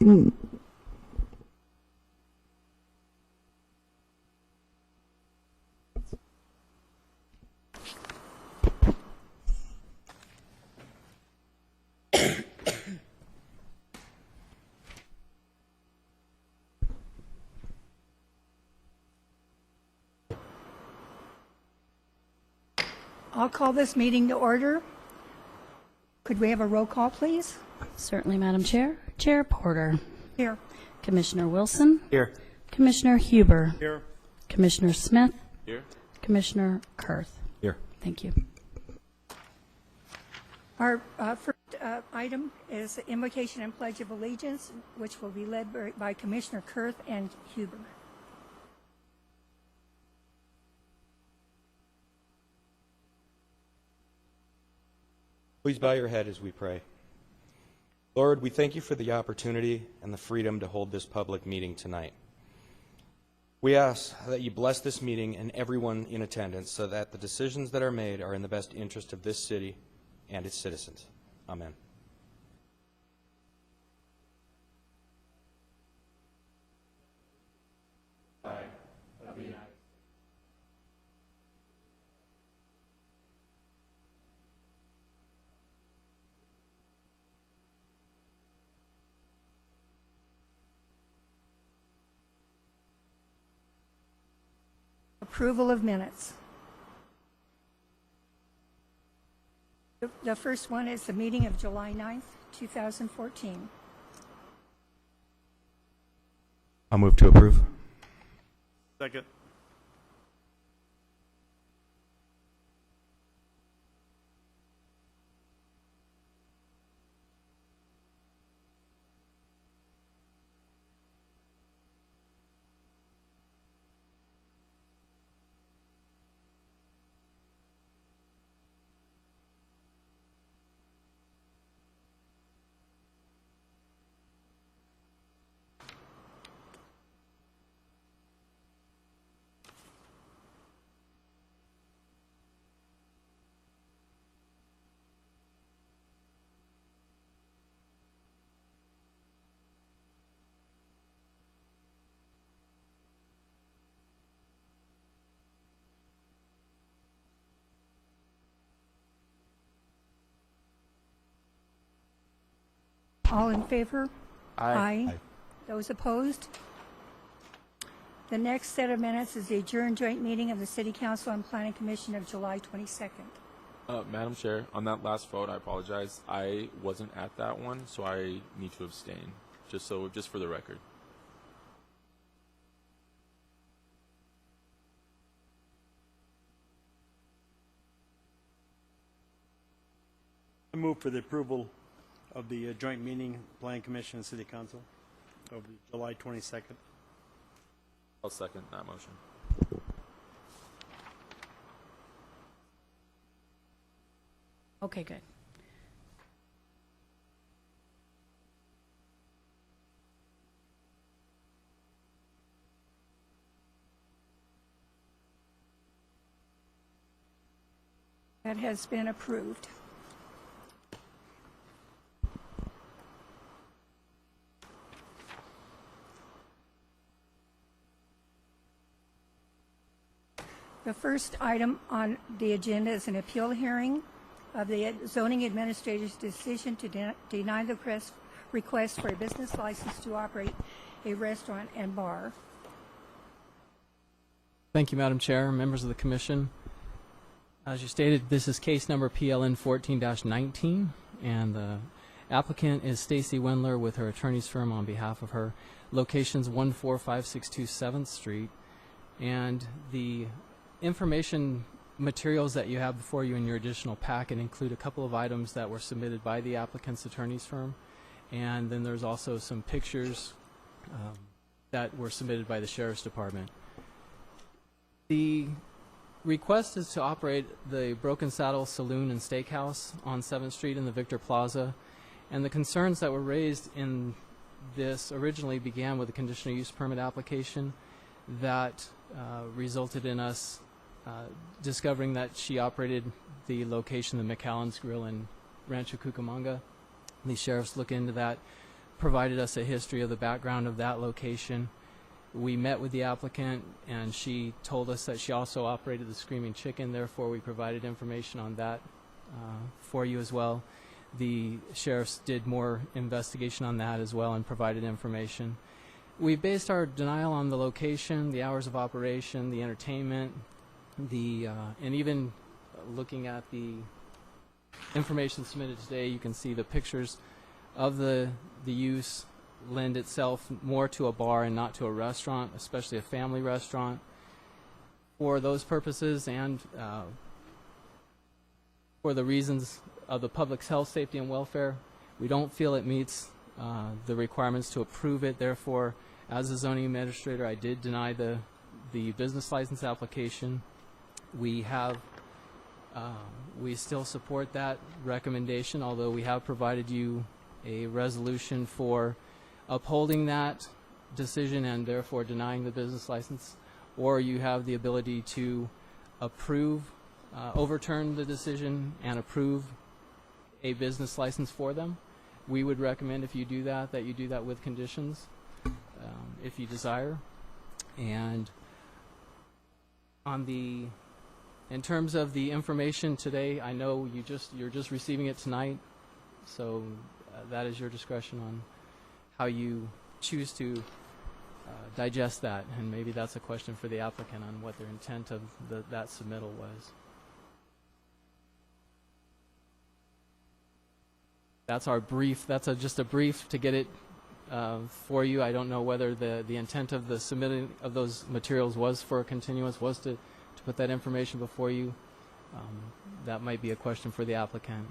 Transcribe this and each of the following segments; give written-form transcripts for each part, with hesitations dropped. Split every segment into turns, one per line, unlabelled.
I'll call this meeting to order. Could we have a roll call, please?
Certainly, Madam Chair. Chair Porter.
Here.
Commissioner Wilson.
Here.
Commissioner Huber.
Here.
Commissioner Smith.
Here.
Commissioner Kurth.
Here.
Thank you.
Our first item is the invocation and pledge of allegiance, which will be led by Commissioner Kurth and Huber.
Please bow your head as we pray. Lord, we thank you for the opportunity and the freedom to hold this public meeting tonight. We ask that you bless this meeting and everyone in attendance so that the decisions that are made are in the best interest of this city and its citizens. Amen.
Approval of minutes. The first one is the meeting of July 9th, 2014.
I'll move to approve.
Second.
All in favor?
Aye.
Aye.
Those opposed? The next set of minutes is the adjourned joint meeting of the City Council and Planning Commission of July 22nd.
Madam Chair, on that last vote, I apologize. I wasn't at that one, so I need to abstain, just for the record.
I move for the approval of the joint meeting, Planning Commission and City Council of July 22nd.
I'll second that motion.
Okay, good.
That has been approved. The first item on the agenda is an appeal hearing of the zoning administrator's decision to deny the request for a business license to operate a restaurant and bar.
Thank you, Madam Chair, members of the Commission. As you stated, this is case number PLN 14-19, and the applicant is Stacy Wendler with her attorney's firm on behalf of her. Locations 14562 7th Street, and the information materials that you have before you in your additional packet include a couple of items that were submitted by the applicant's attorney's firm, and then there's also some pictures that were submitted by the Sheriff's Department. The request is to operate the Broken Saddle Saloon and Steakhouse on 7th Street in the Victor Plaza, and the concerns that were raised in this originally began with a conditional use permit application that resulted in us discovering that she operated the location, the McAllen's Grill in Rancho Cucamonga. The sheriffs look into that, provided us a history of the background of that location. We met with the applicant, and she told us that she also operated the Screaming Chicken. Therefore, we provided information on that for you as well. The sheriffs did more investigation on that as well and provided information. We based our denial on the location, the hours of operation, the entertainment, and even looking at the information submitted today, you can see the pictures of the use lend itself more to a bar and not to a restaurant, especially a family restaurant. For those purposes and for the reasons of the public's health, safety, and welfare, we don't feel it meets the requirements to approve it. Therefore, as the zoning administrator, I did deny the business license application. We still support that recommendation, although we have provided you a resolution for upholding that decision and therefore denying the business license, or you have the ability to overturn the decision and approve a business license for them. We would recommend, if you do that you do that with conditions, if you desire. And in terms of the information today, I know you're just receiving it tonight, so that is your discretion on how you choose to digest that, and maybe that's a question for the applicant on what their intent of that submittal was. That's our brief. That's just a brief to get it for you. I don't know whether the intent of the submitting of those materials was for a continuance, was to put that information before you. That might be a question for the applicant.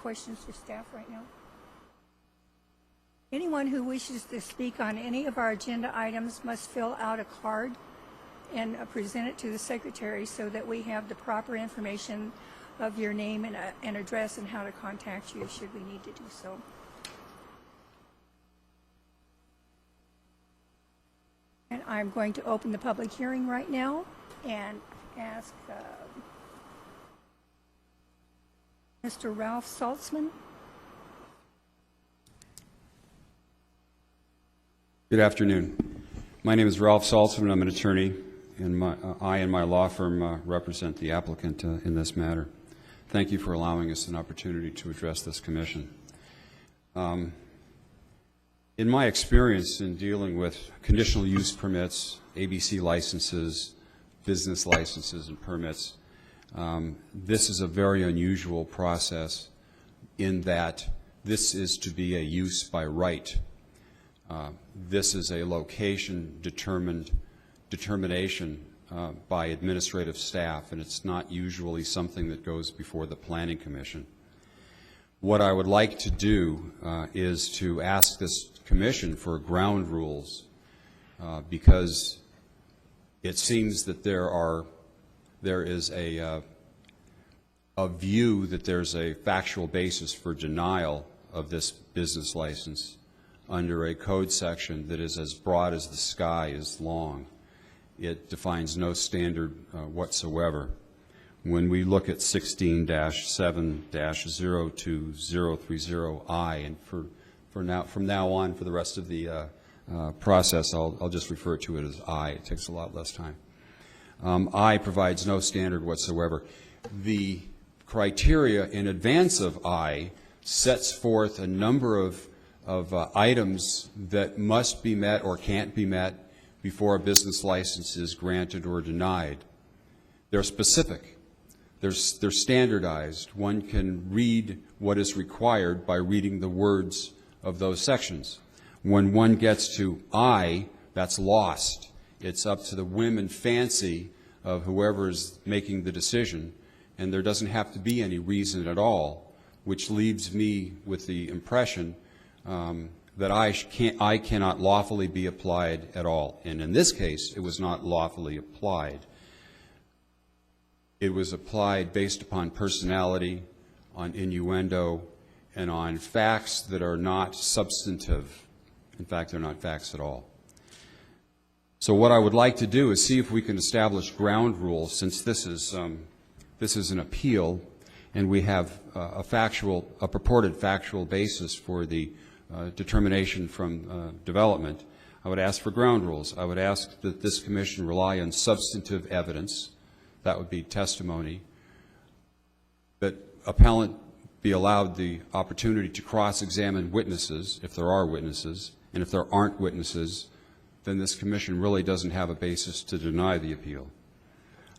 Questions for staff right now? Anyone who wishes to speak on any of our agenda items must fill out a card and present it to the secretary so that we have the proper information of your name and address and how to contact you should we need to do so. And I'm going to open the public hearing right now and ask Mr. Ralph Saltzman.
Good afternoon. My name is Ralph Saltzman. I'm an attorney, and I and my law firm represent the applicant in this matter. Thank you for allowing us an opportunity to address this commission. In my experience in dealing with conditional use permits, ABC licenses, business licenses, and permits, this is a very unusual process in that this is to be a use by right. This is a location determination by administrative staff, and it's not usually something that goes before the Planning Commission. What I would like to do is to ask this commission for ground rules because it seems that there is a view that there's a factual basis for denial of this business license under a code section that is as broad as the sky is long. It defines no standard whatsoever. When we look at 16-7-02030I, and from now on, for the rest of the process, I'll just refer to it as I. It takes a lot less time. I provides no standard whatsoever. The criteria in advance of I sets forth a number of items that must be met or can't be met before a business license is granted or denied. They're specific. They're standardized. One can read what is required by reading the words of those sections. When one gets to I, that's lost. It's up to the whim and fancy of whoever is making the decision, and there doesn't have to be any reason at all, which leaves me with the impression that I cannot lawfully be applied at all. And in this case, it was not lawfully applied. It was applied based upon personality, on innuendo, and on facts that are not substantive. In fact, they're not facts at all. So what I would like to do is see if we can establish ground rules, since this is an appeal, and we have a purported factual basis for the determination from development, I would ask for ground rules. I would ask that this commission rely on substantive evidence. That would be testimony. That appellant be allowed the opportunity to cross-examine witnesses, if there are witnesses, and if there aren't witnesses, then this commission really doesn't have a basis to deny the appeal.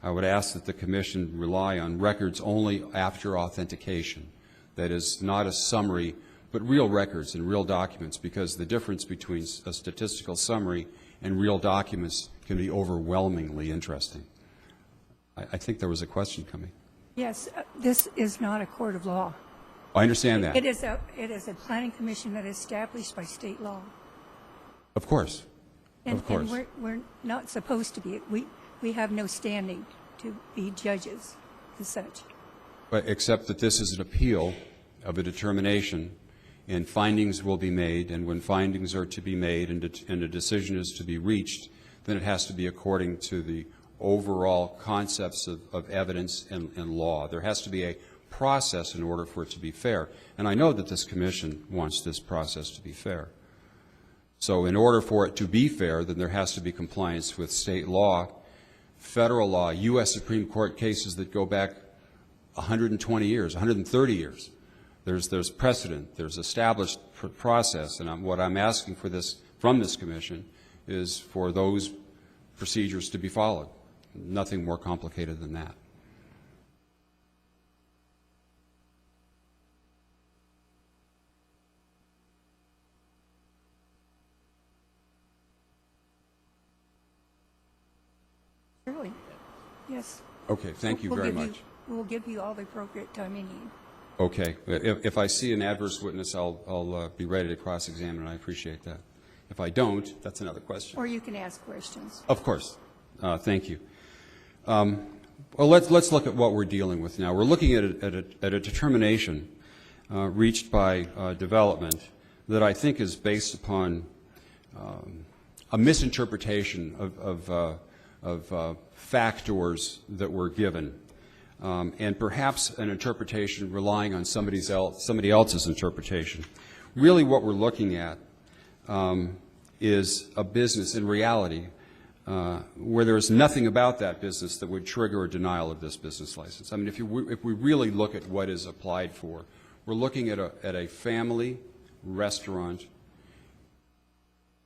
I would ask that the commission rely on records only after authentication. That is, not a summary, but real records and real documents, because the difference between a statistical summary and real documents can be overwhelmingly interesting. I think there was a question coming.
Yes, this is not a court of law.
I understand that.
It is a planning commission that is established by state law.
Of course. Of course.
And we're not supposed to be. We have no standing to be judges as such.
But except that this is an appeal of a determination, and findings will be made, and when findings are to be made and a decision is to be reached, then it has to be according to the overall concepts of evidence and law. There has to be a process in order for it to be fair. And I know that this commission wants this process to be fair. So in order for it to be fair, then there has to be compliance with state law, federal law, U.S. Supreme Court cases that go back 120 years, 130 years. There's precedent, there's established process, and what I'm asking for from this commission is for those procedures to be followed. Nothing more complicated than that.
Really? Yes.
Okay, thank you very much.
We'll give you all the appropriate time you need.
Okay. If I see an adverse witness, I'll be ready to cross-examine, and I appreciate that. If I don't, that's another question.
Or you can ask questions.
Of course. Thank you. Well, let's look at what we're dealing with now. We're looking at a determination reached by development that I think is based upon a misinterpretation of factors that were given, and perhaps an interpretation relying on somebody else's interpretation. Really what we're looking at is a business in reality where there is nothing about that business that would trigger a denial of this business license. I mean, if we really look at what is applied for, we're looking at a family restaurant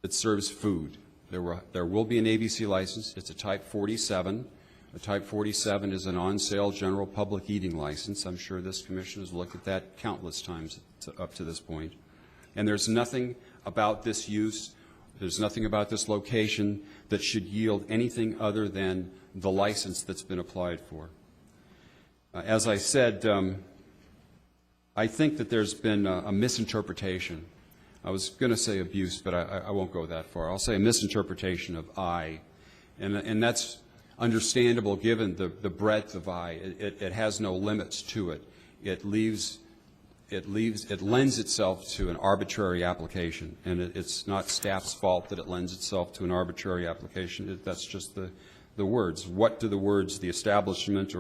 that serves food. There will be an ABC license. It's a Type 47. A Type 47 is an on-sale general public eating license. I'm sure this commission has looked at that countless times up to this point. And there's nothing about this use, there's nothing about this location that should yield anything other than the license that's been applied for. As I said, I think that there's been a misinterpretation. I was going to say abuse, but I won't go that far. I'll say a misinterpretation of I, and that's understandable given the breadth of I. It has no limits to it. It lends itself to an arbitrary application, and it's not staff's fault that it lends itself to an arbitrary application. That's just the words. What do the words, the establishment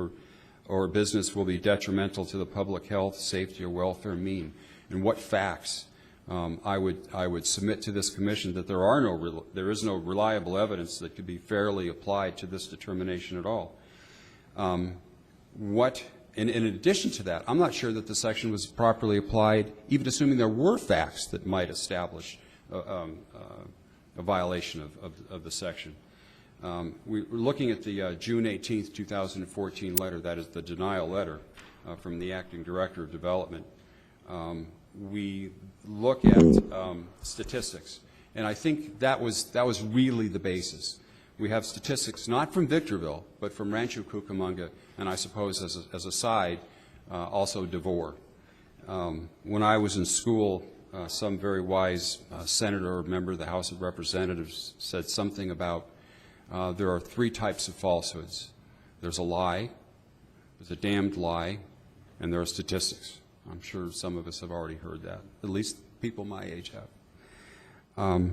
or business will be detrimental to the public health, safety, or welfare mean? And what facts? I would submit to this commission that there is no reliable evidence that could be fairly applied to this determination at all. In addition to that, I'm not sure that the section was properly applied, even assuming there were facts that might establish a violation of the section. We're looking at the June 18th, 2014 letter. That is the denial letter from the acting director of development. We look at statistics, and I think that was really the basis. We have statistics not from Victorville, but from Rancho Cucamonga, and I suppose as a side, also Devore. When I was in school, some very wise senator or member of the House of Representatives said something about there are three types of falsehoods. There's a lie, there's a damned lie, and there are statistics. I'm sure some of us have already heard that, at least people my age have.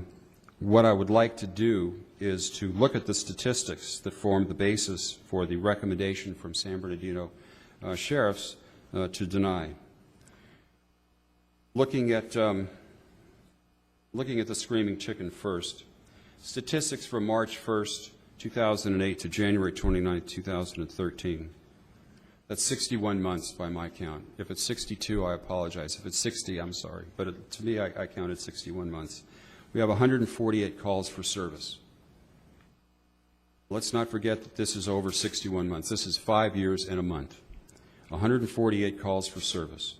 What I would like to do is to look at the statistics that form the basis for the recommendation from San Bernardino sheriffs to deny. Looking at the Screaming Chicken first, statistics from March 1st, 2008 to January 29, 2013. That's 61 months by my count. If it's 62, I apologize. If it's 60, I'm sorry. But to me, I counted 61 months. We have 148 calls for service. Let's not forget that this is over 61 months. This is 5 years and a month. 148 calls for service.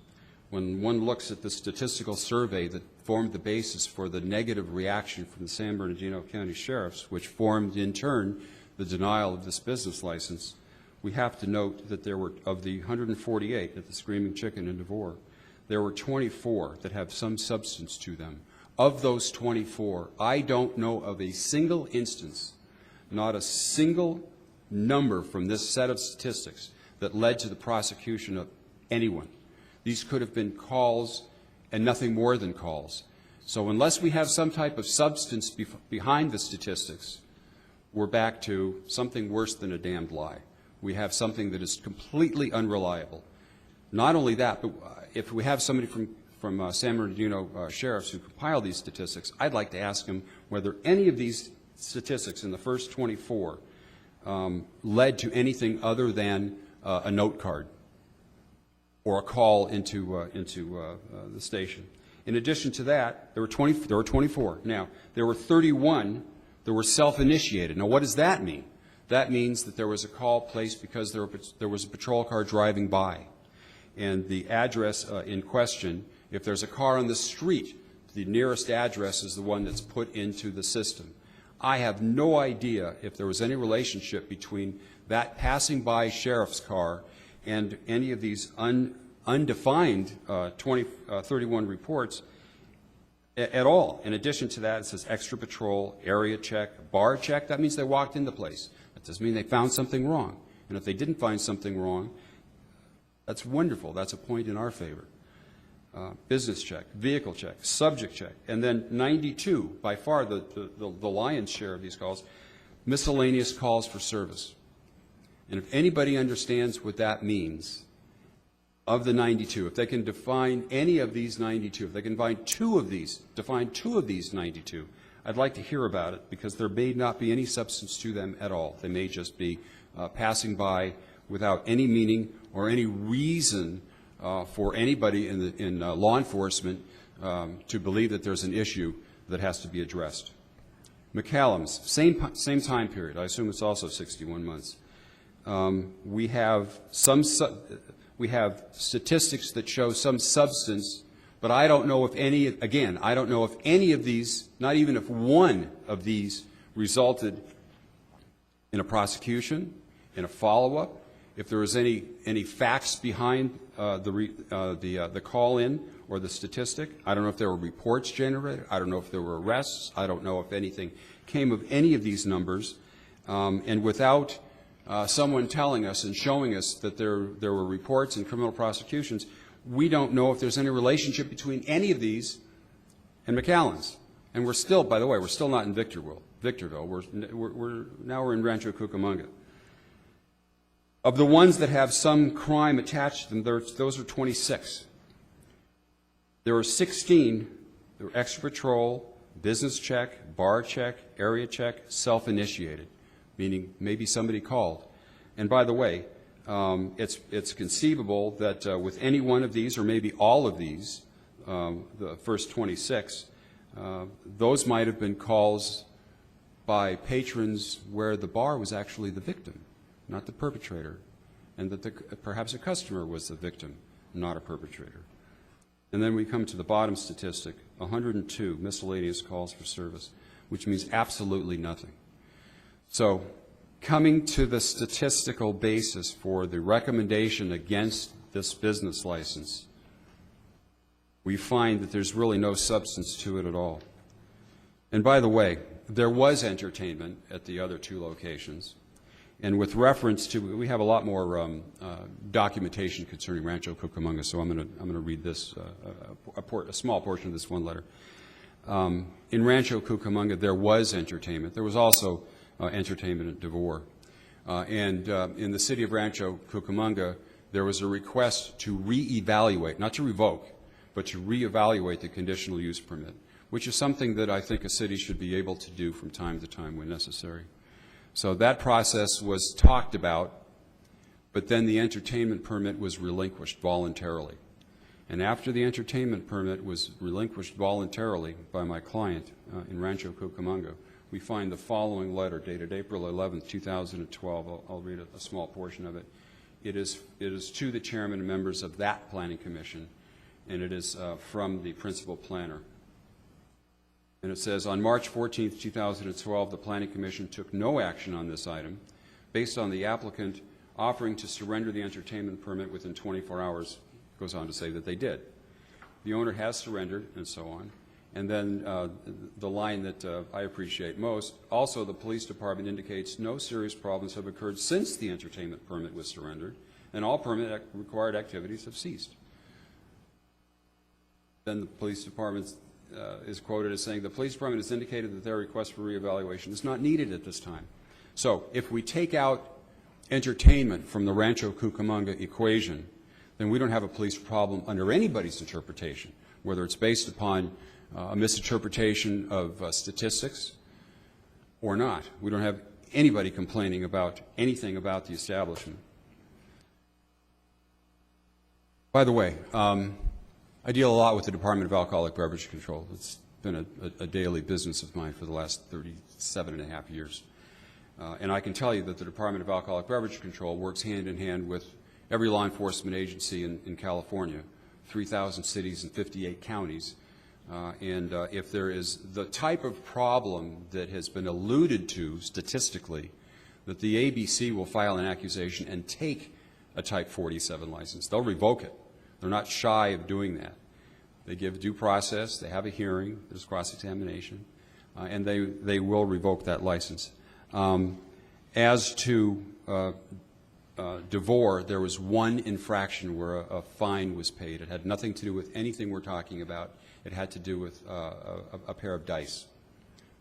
When one looks at the statistical survey that formed the basis for the negative reaction from the San Bernardino County Sheriffs, which formed in turn the denial of this business license, we have to note that there were, of the 148 at the Screaming Chicken in Devore, there were 24 that have some substance to them. Of those 24, I don't know of a single instance, not a single number from this set of statistics that led to the prosecution of anyone. These could have been calls and nothing more than calls. So unless we have some type of substance behind the statistics, we're back to something worse than a damned lie. We have something that is completely unreliable. Not only that, but if we have somebody from San Bernardino sheriffs who compile these statistics, I'd like to ask them whether any of these statistics in the first 24 led to anything other than a note card or a call into the station. In addition to that, there were 24. Now, there were 31 that were self-initiated. Now, what does that mean? That means that there was a call placed because there was a patrol car driving by. And the address in question, if there's a car on the street, the nearest address is the one that's put into the system. I have no idea if there was any relationship between that passing by sheriff's car and any of these undefined 31 reports at all. In addition to that, it says extra patrol, area check, bar check. That means they walked in the place. That doesn't mean they found something wrong. And if they didn't find something wrong, that's wonderful. That's a point in our favor. Business check, vehicle check, subject check, and then 92, by far the lion's share of these calls, miscellaneous calls for service. And if anybody understands what that means, of the 92, if they can define any of these 92, if they can find define two of these 92, I'd like to hear about it, because there may not be any substance to them at all. They may just be passing by without any meaning or any reason for anybody in law enforcement to believe that there's an issue that has to be addressed. McCallum's, same time period. I assume it's also 61 months. We have statistics that show some substance, but I don't know if any, again, I don't know if any of these, not even if one of these resulted in a prosecution, in a follow-up, if there was any facts behind the call-in or the statistic. I don't know if there were reports generated. I don't know if there were arrests. I don't know if anything came of any of these numbers. And without someone telling us and showing us that there were reports and criminal prosecutions, we don't know if there's any relationship between any of these and McAllen's. And we're still, by the way, we're still not in Victorville. Now we're in Rancho Cucamonga. Of the ones that have some crime attached to them, those are 26. There were 16 that were extra patrol, business check, bar check, area check, self-initiated, meaning maybe somebody called. And by the way, it's conceivable that with any one of these, or maybe all of these, the first 26, those might have been calls by patrons where the bar was actually the victim, not the perpetrator, and that perhaps a customer was the victim, not a perpetrator. And then we come to the bottom statistic, 102 miscellaneous calls for service, which means absolutely nothing. So coming to the statistical basis for the recommendation against this business license, we find that there's really no substance to it at all. And by the way, there was entertainment at the other two locations. And with reference to, we have a lot more documentation concerning Rancho Cucamonga, so I'm going to read this, a small portion of this one letter. In Rancho Cucamonga, there was entertainment. There was also entertainment at Devore. And in the city of Rancho Cucamonga, there was a request to reevaluate, not to revoke, but to reevaluate the conditional use permit, which is something that I think a city should be able to do from time to time when necessary. So that process was talked about, but then the entertainment permit was relinquished voluntarily. And after the entertainment permit was relinquished voluntarily by my client in Rancho Cucamonga, we find the following letter dated April 11, 2012. I'll read a small portion of it. It is to the chairman and members of that planning commission, and it is from the principal planner. And it says, on March 14, 2012, the planning commission took no action on this item based on the applicant offering to surrender the entertainment permit within 24 hours. It goes on to say that they did. The owner has surrendered, and so on. And then the line that I appreciate most, also the police department indicates no serious problems have occurred since the entertainment permit was surrendered, and all permit required activities have ceased. Then the police department is quoted as saying, the police department has indicated that their request for reevaluation is not needed at this time. So if we take out entertainment from the Rancho Cucamonga equation, then we don't have a police problem under anybody's interpretation, whether it's based upon a misinterpretation of statistics or not. We don't have anybody complaining about anything about the establishment. By the way, I deal a lot with the Department of Alcoholic Beverage Control. It's been a daily business of mine for the last 37 and a half years. And I can tell you that the Department of Alcoholic Beverage Control works hand in hand with every law enforcement agency in California, 3,000 cities and 58 counties. If there is the type of problem that has been alluded to statistically, that the ABC will file an accusation and take a Type 47 license. They'll revoke it. They're not shy of doing that. They give due process, they have a hearing, there's cross-examination, and they will revoke that license. As to DeVore, there was one infraction where a fine was paid. It had nothing to do with anything we're talking about. It had to do with a pair of dice.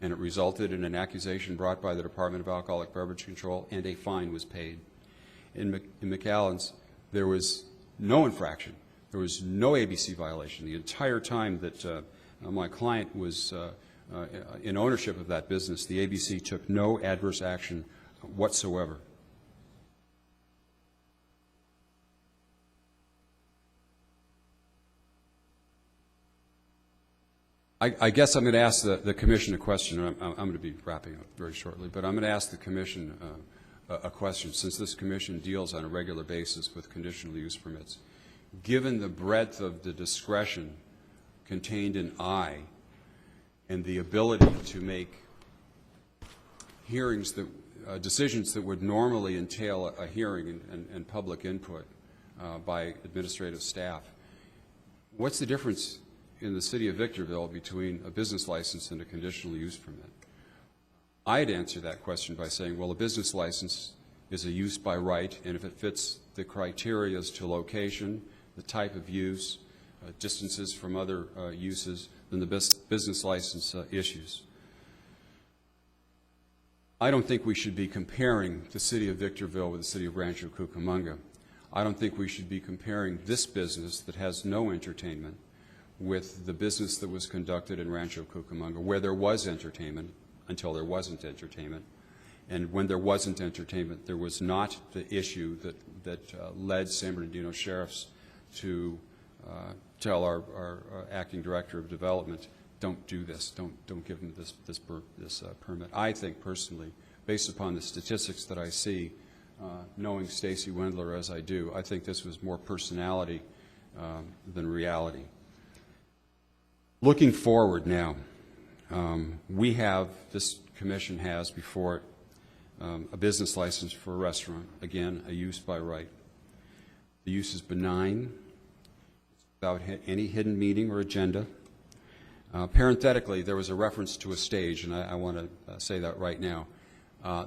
And it resulted in an accusation brought by the Department of Alcoholic Beverage Control, and a fine was paid. In McAllen's, there was no infraction. There was no ABC violation. The entire time that my client was in ownership of that business, the ABC took no adverse action whatsoever. I guess I'm going to ask the Commission a question. I'm going to be wrapping up very shortly, but I'm going to ask the Commission a question, since this Commission deals on a regular basis with conditional use permits. Given the breadth of the discretion contained in I and the ability to make hearings that decisions that would normally entail a hearing and public input by administrative staff, what's the difference in the city of Victorville between a business license and a conditional use permit? I'd answer that question by saying, well, a business license is a use by right, and if it fits the criteria as to location, the type of use, distances from other uses, then the business license issues. I don't think we should be comparing the city of Victorville with the city of Rancho Cucamonga. I don't think we should be comparing this business that has no entertainment with the business that was conducted in Rancho Cucamonga, where there was entertainment until there wasn't entertainment. And when there wasn't entertainment, there was not the issue that led San Bernardino sheriffs to tell our acting director of development, don't do this, don't give them this permit. I think personally, based upon the statistics that I see, knowing Stacy Wendler as I do, I think this was more personality than reality. Looking forward now, this commission has before it a business license for a restaurant, again, a use by right. The use is benign, without any hidden meaning or agenda. Parenthetically, there was a reference to a stage, and I want to say that right now.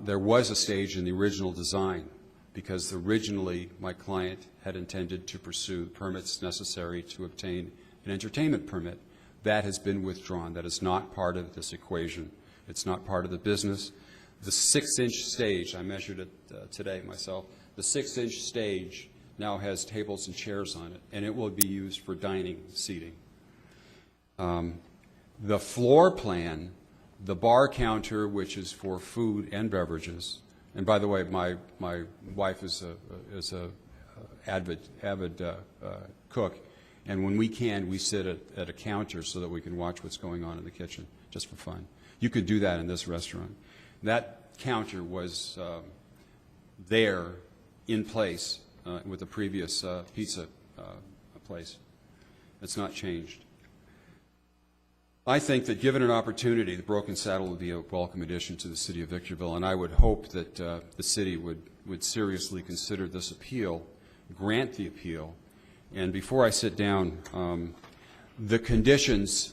There was a stage in the original design, because originally my client had intended to pursue permits necessary to obtain an entertainment permit. That has been withdrawn. That is not part of this equation. It's not part of the business. The 6-inch stage, I measured it today myself, the 6-inch stage now has tables and chairs on it, and it will be used for dining seating. The floor plan, the bar counter, which is for food and beverages, and by the way, my wife is a avid cook, and when we can, we sit at a counter so that we can watch what's going on in the kitchen, just for fun. You could do that in this restaurant. That counter was there in place with the previous pizza place. It's not changed. I think that given an opportunity, the Broken Saddle would be a welcome addition to the city of Victorville, and I would hope that the city would seriously consider this appeal, grant the appeal. And before I sit down, the conditions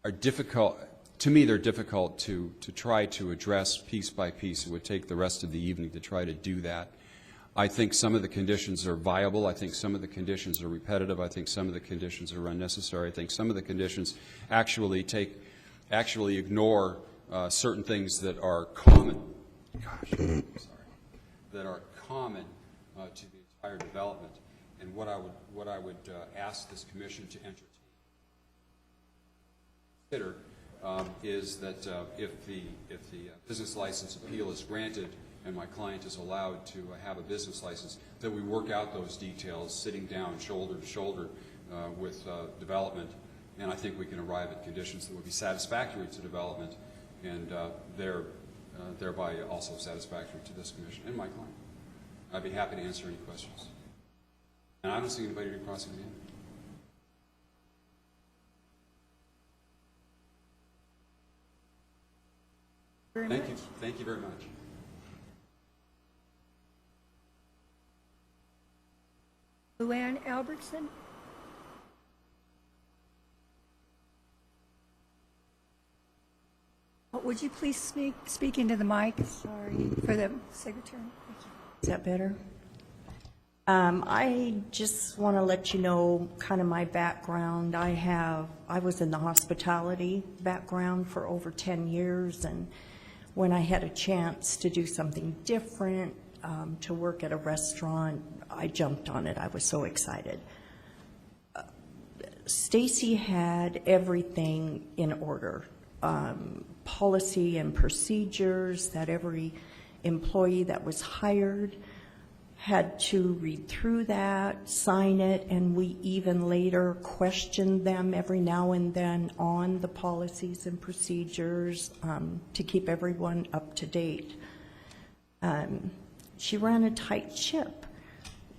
are difficult. To me, they're difficult to try to address piece by piece. It would take the rest of the evening to try to do that. I think some of the conditions are viable. I think some of the conditions are repetitive. I think some of the conditions are unnecessary. I think some of the conditions actually ignore certain things that are common. That are common to the entire development. And what I would ask this commission to consider is that if the business license appeal is granted and my client is allowed to have a business license, that we work out those details sitting down shoulder to shoulder with development, and I think we can arrive at conditions that would be satisfactory to development and thereby also satisfactory to this commission and my client. I'd be happy to answer any questions. And I don't see anybody crossing the end. Thank you. Thank you very much.
Luann Albertson? Would you please speak into the mic? Sorry, for the secretary. Thank you.
Is that better? I just want to let you know kind of my background. I was in the hospitality background for over 10 years, and when I had a chance to do something different, to work at a restaurant, I jumped on it. I was so excited. Stacy had everything in order, policy and procedures that every employee that was hired had to read through that, sign it, and we even later questioned them every now and then on the policies and procedures to keep everyone up to date. She ran a tight ship.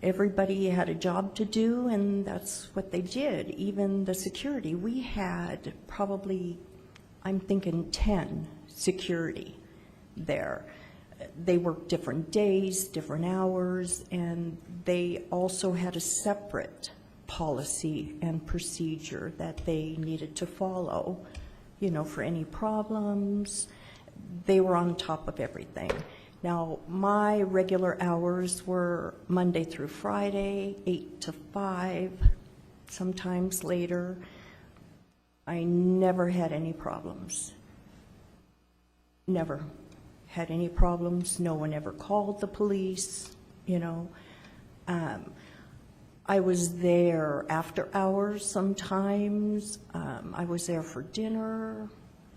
Everybody had a job to do, and that's what they did. Even the security. We had probably, I'm thinking, 10 security there. They worked different days, different hours, and they also had a separate policy and procedure that they needed to follow, you know, for any problems. They were on top of everything. Now, my regular hours were Monday through Friday, 8 to 5, sometimes later. I never had any problems. Never had any problems. No one ever called the police, you know. I was there after hours sometimes. I was there for dinner.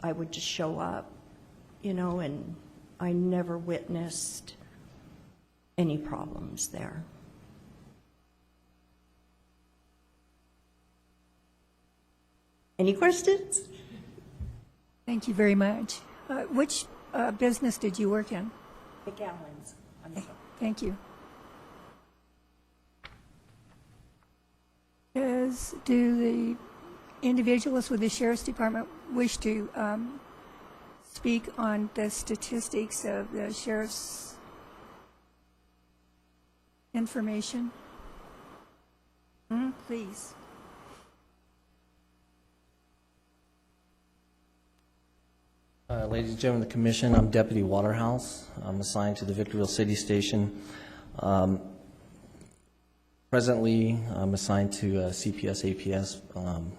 I would just show up, you know, and I never witnessed any problems there. Any questions?
Thank you very much. Which business did you work in?
McGowan's. I'm sorry.
Thank you. Do the individuals with the Sheriff's Department wish to speak on the statistics of the Sheriff's information? Please.
Ladies and gentlemen of the Commission, I'm Deputy Waterhouse. I'm assigned to the Victorville City Station. Presently, I'm assigned to CPS APS.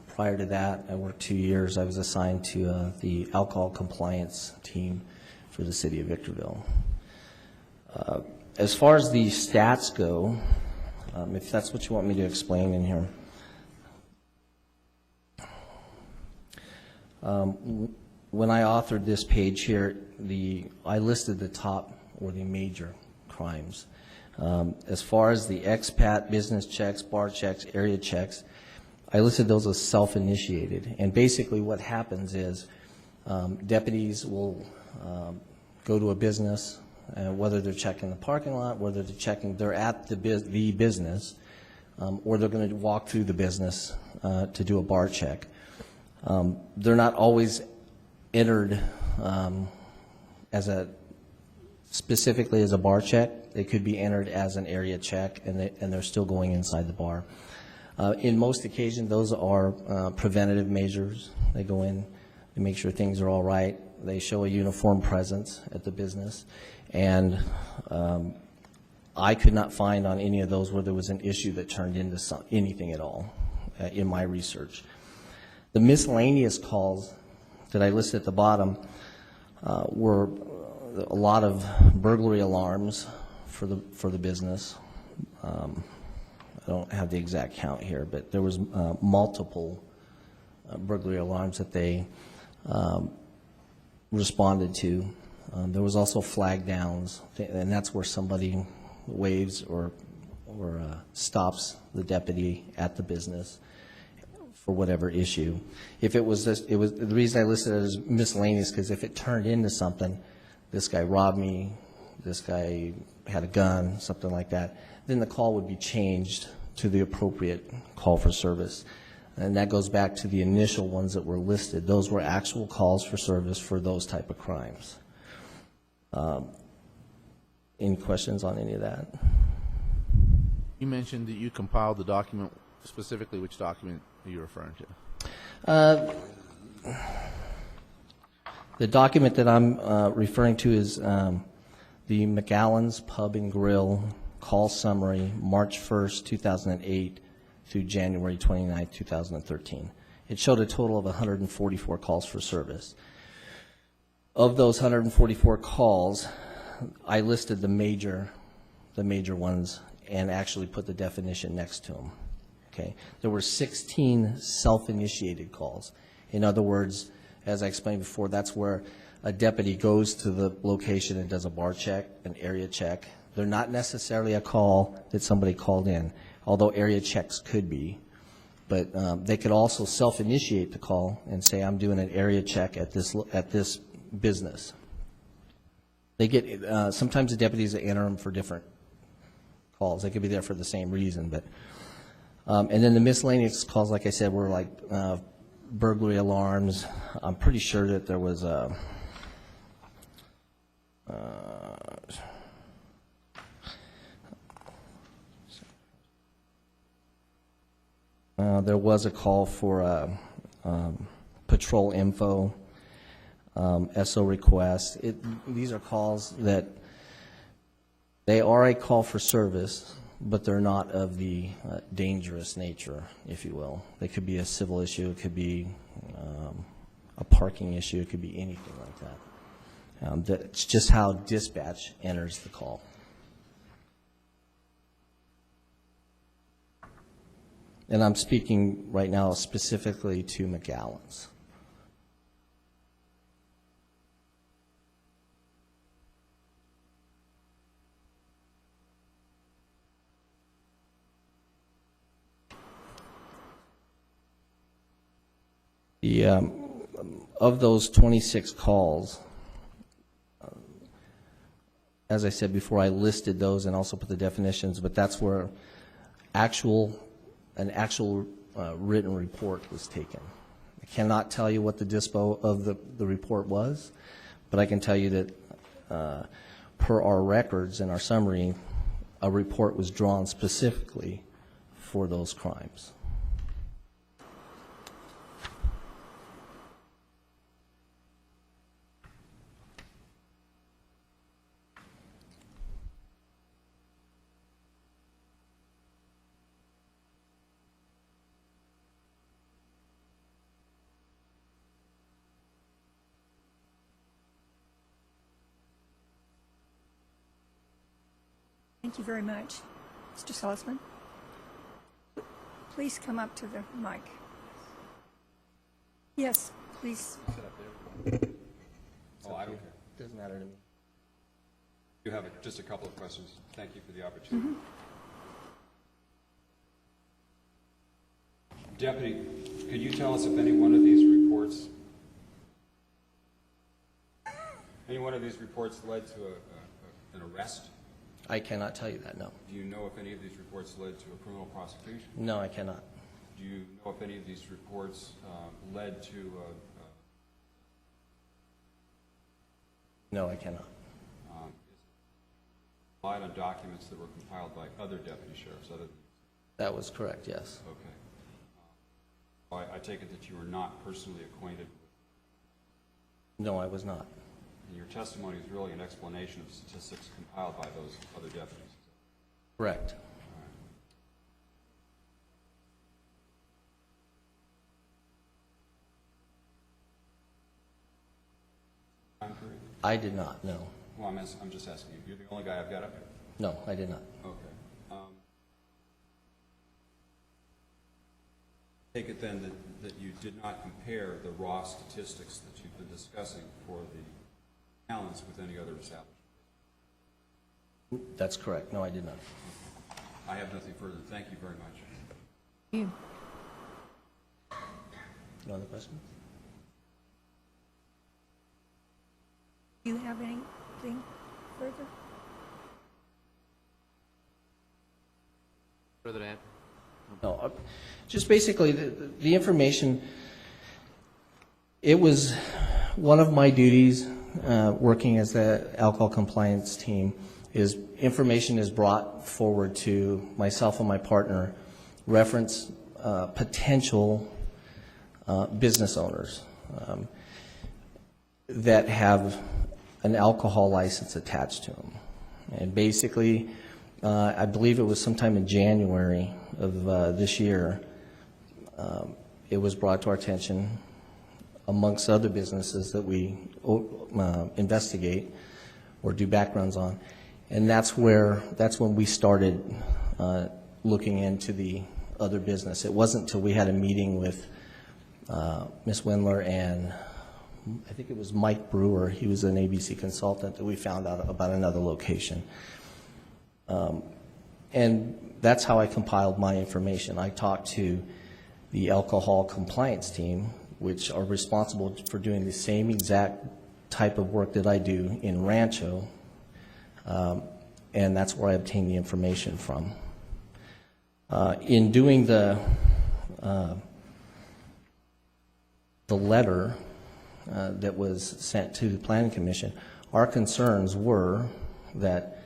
Prior to that, I worked 2 years. I was assigned to the alcohol compliance team for the City of Victorville. As far as the stats go, if that's what you want me to explain in here. When I authored this page here, I listed the top or the major crimes. As far as the expat, business checks, bar checks, area checks, I listed those as self-initiated. And basically what happens is deputies will go to a business, whether they're checking the parking lot, whether they're at the business, or they're going to walk through the business to do a bar check. They're not always entered specifically as a bar check. They could be entered as an area check, and they're still going inside the bar. In most occasions, those are preventative measures. They go in, they make sure things are all right. They show a uniform presence at the business. And I could not find on any of those where there was an issue that turned into anything at all in my research. The miscellaneous calls that I listed at the bottom were a lot of burglary alarms for the business. I don't have the exact count here, but there was multiple burglary alarms that they responded to. There was also flag downs, and that's where somebody waves or stops the deputy at the business for whatever issue. If it was the reason I listed it as miscellaneous, because if it turned into something, this guy robbed me, this guy had a gun, something like that, then the call would be changed to the appropriate call for service. And that goes back to the initial ones that were listed. Those were actual calls for service for those type of crimes. Any questions on any of that?
You mentioned that you compiled the document. Specifically, which document are you referring to?
The document that I'm referring to is the McAllen's Pub and Grill call summary, March 1st, 2008 through January 29th, 2013. It showed a total of 144 calls for service. Of those 144 calls, I listed the major ones and actually put the definition next to them. Okay. There were 16 self-initiated calls. In other words, as I explained before, that's where a deputy goes to the location and does a bar check, an area check. They're not necessarily a call that somebody called in, although area checks could be. But they could also self-initiate the call and say, I'm doing an area check at this business. They get sometimes the deputies enter them for different calls. They could be there for the same reason, but and then the miscellaneous calls, like I said, were like burglary alarms. I'm pretty sure that there was a there was a call for patrol info, SO request. These are calls that they are a call for service, but they're not of the dangerous nature, if you will. They could be a civil issue, it could be a parking issue, it could be anything like that. That's just how dispatch enters the call. And I'm speaking right now specifically to McAllen's. Of those 26 calls, as I said before, I listed those and also put the definitions, but that's where an actual written report was taken. I cannot tell you what the dispo of the report was, but I can tell you that per our records and our summary, a report was drawn specifically for those crimes.
Thank you very much. Mr. Salzman, please come up to the mic. Yes, please.
Oh, I don't care.
Doesn't matter to me.
You have just a couple of questions. Thank you for the opportunity. Deputy, could you tell us if any one of these reports led to an arrest?
I cannot tell you that, no.
Do you know if any of these reports led to a criminal prosecution?
No, I cannot.
Do you know if any of these reports led to
No, I cannot.
relied on documents that were compiled by other deputy sheriffs other than...
That was correct, yes.
Okay. I take it that you were not personally acquainted with...
No, I was not.
And your testimony is really an explanation of statistics compiled by those other deputies.
Correct.
Time period?
I did not, no.
Well, I'm just asking you. You're the only guy I've got up here.
No, I did not.
Okay. Take it then that you did not compare the raw statistics that you've been discussing for the talents with any other establishment.
That's correct. No, I did not.
I have nothing further. Thank you very much.
You.
No other questions?
Do you have anything further?
Further to add?
No, just basically the information, it was one of my duties working as the alcohol compliance team is information is brought forward to myself and my partner, reference potential business owners that have an alcohol license attached to them. And basically, I believe it was sometime in January of this year, it was brought to our attention, amongst other businesses that we investigate or do backgrounds on. And that's when we started looking into the other business. It wasn't until we had a meeting with Ms. Wendler and I think it was Mike Brewer, he was an ABC consultant, that we found out about another location. And that's how I compiled my information. I talked to the alcohol compliance team, which are responsible for doing the same exact type of work that I do in Rancho, and that's where I obtained the information from. In doing the letter that was sent to the Planning Commission, our concerns were that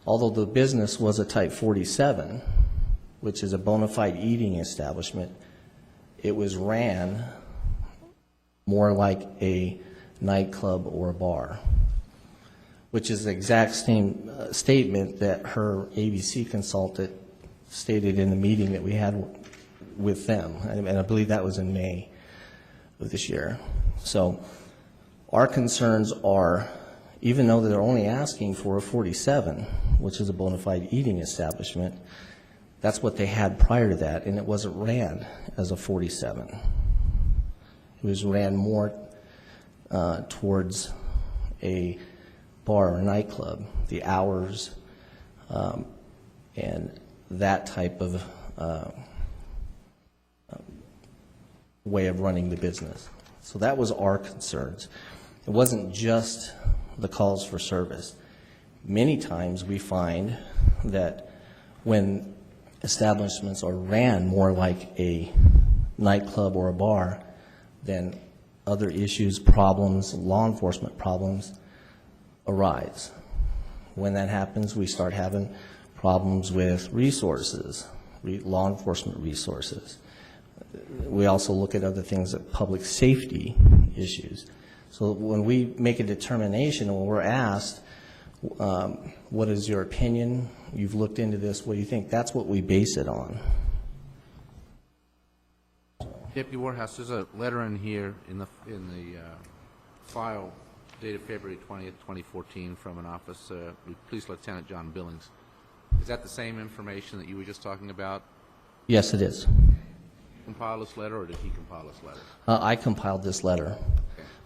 although the business was a Type 47, which is a bona fide eating establishment, it was ran more like a nightclub or a bar, which is the exact same statement that her ABC consultant stated in the meeting that we had with them, and I believe that was in May of this year. So our concerns are, even though they're only asking for a 47, which is a bona fide eating establishment, that's what they had prior to that, and it wasn't ran as a 47. It was ran more towards a bar or nightclub, the hours, and that type of way of running the business. So that was our concerns. It wasn't just the calls for service. Many times we find that when establishments are ran more like a nightclub or a bar, then other issues, problems, law enforcement problems arise. When that happens, we start having problems with resources, law enforcement resources. We also look at other things like public safety issues. So when we make a determination, when we're asked, what is your opinion? You've looked into this. What do you think? That's what we base it on.
Deputy Warehouse, there's a letter in here in the file dated February 20th, 2014 from an officer, Police Lieutenant John Billings. Is that the same information that you were just talking about?
Yes, it is.
Compile this letter, or did he compile this letter?
I compiled this letter.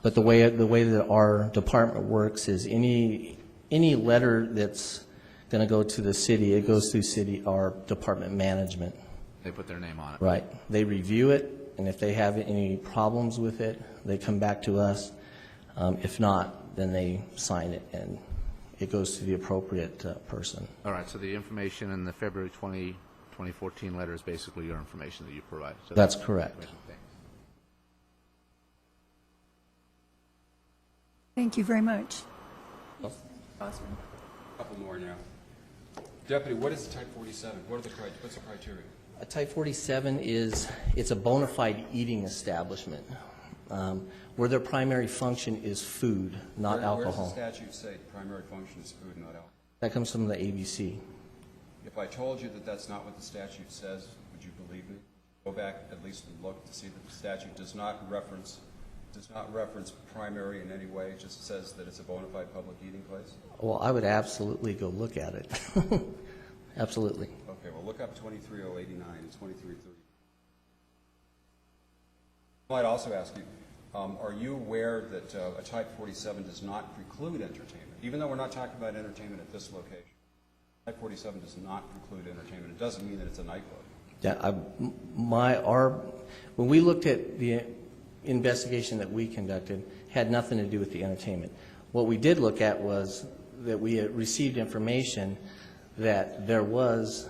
But the way that our department works is any letter that's going to go to the city, it goes through our department management.
They put their name on it.
Right. They review it, and if they have any problems with it, they come back to us. If not, then they sign it, and it goes to the appropriate person.
All right, so the information in the February 2014 letter is basically your information that you provided. So
That's correct.
Thanks.
Thank you very much.
A couple more now. Deputy, what is type 47? What's the criteria?
A Type 47 it's a bona fide eating establishment where their primary function is food, not alcohol.
Where does the statute say primary function is food, not alcohol?
That comes from the ABC.
If I told you that that's not what the statute says, would you believe me? Go back at least and look to see that the statute does not reference primary in any way. It just says that it's a bona fide public eating place.
Well, I would absolutely go look at it. Absolutely.
Okay, well, look up 23089 and 2330. I might also ask you, are you aware that a Type 47 does not preclude entertainment? Even though we're not talking about entertainment at this location, Type 47 does not preclude entertainment. It doesn't mean that it's a nightclub.
Yeah, when we looked at the investigation that we conducted, had nothing to do with the entertainment. What we did look at was that we had received information that there was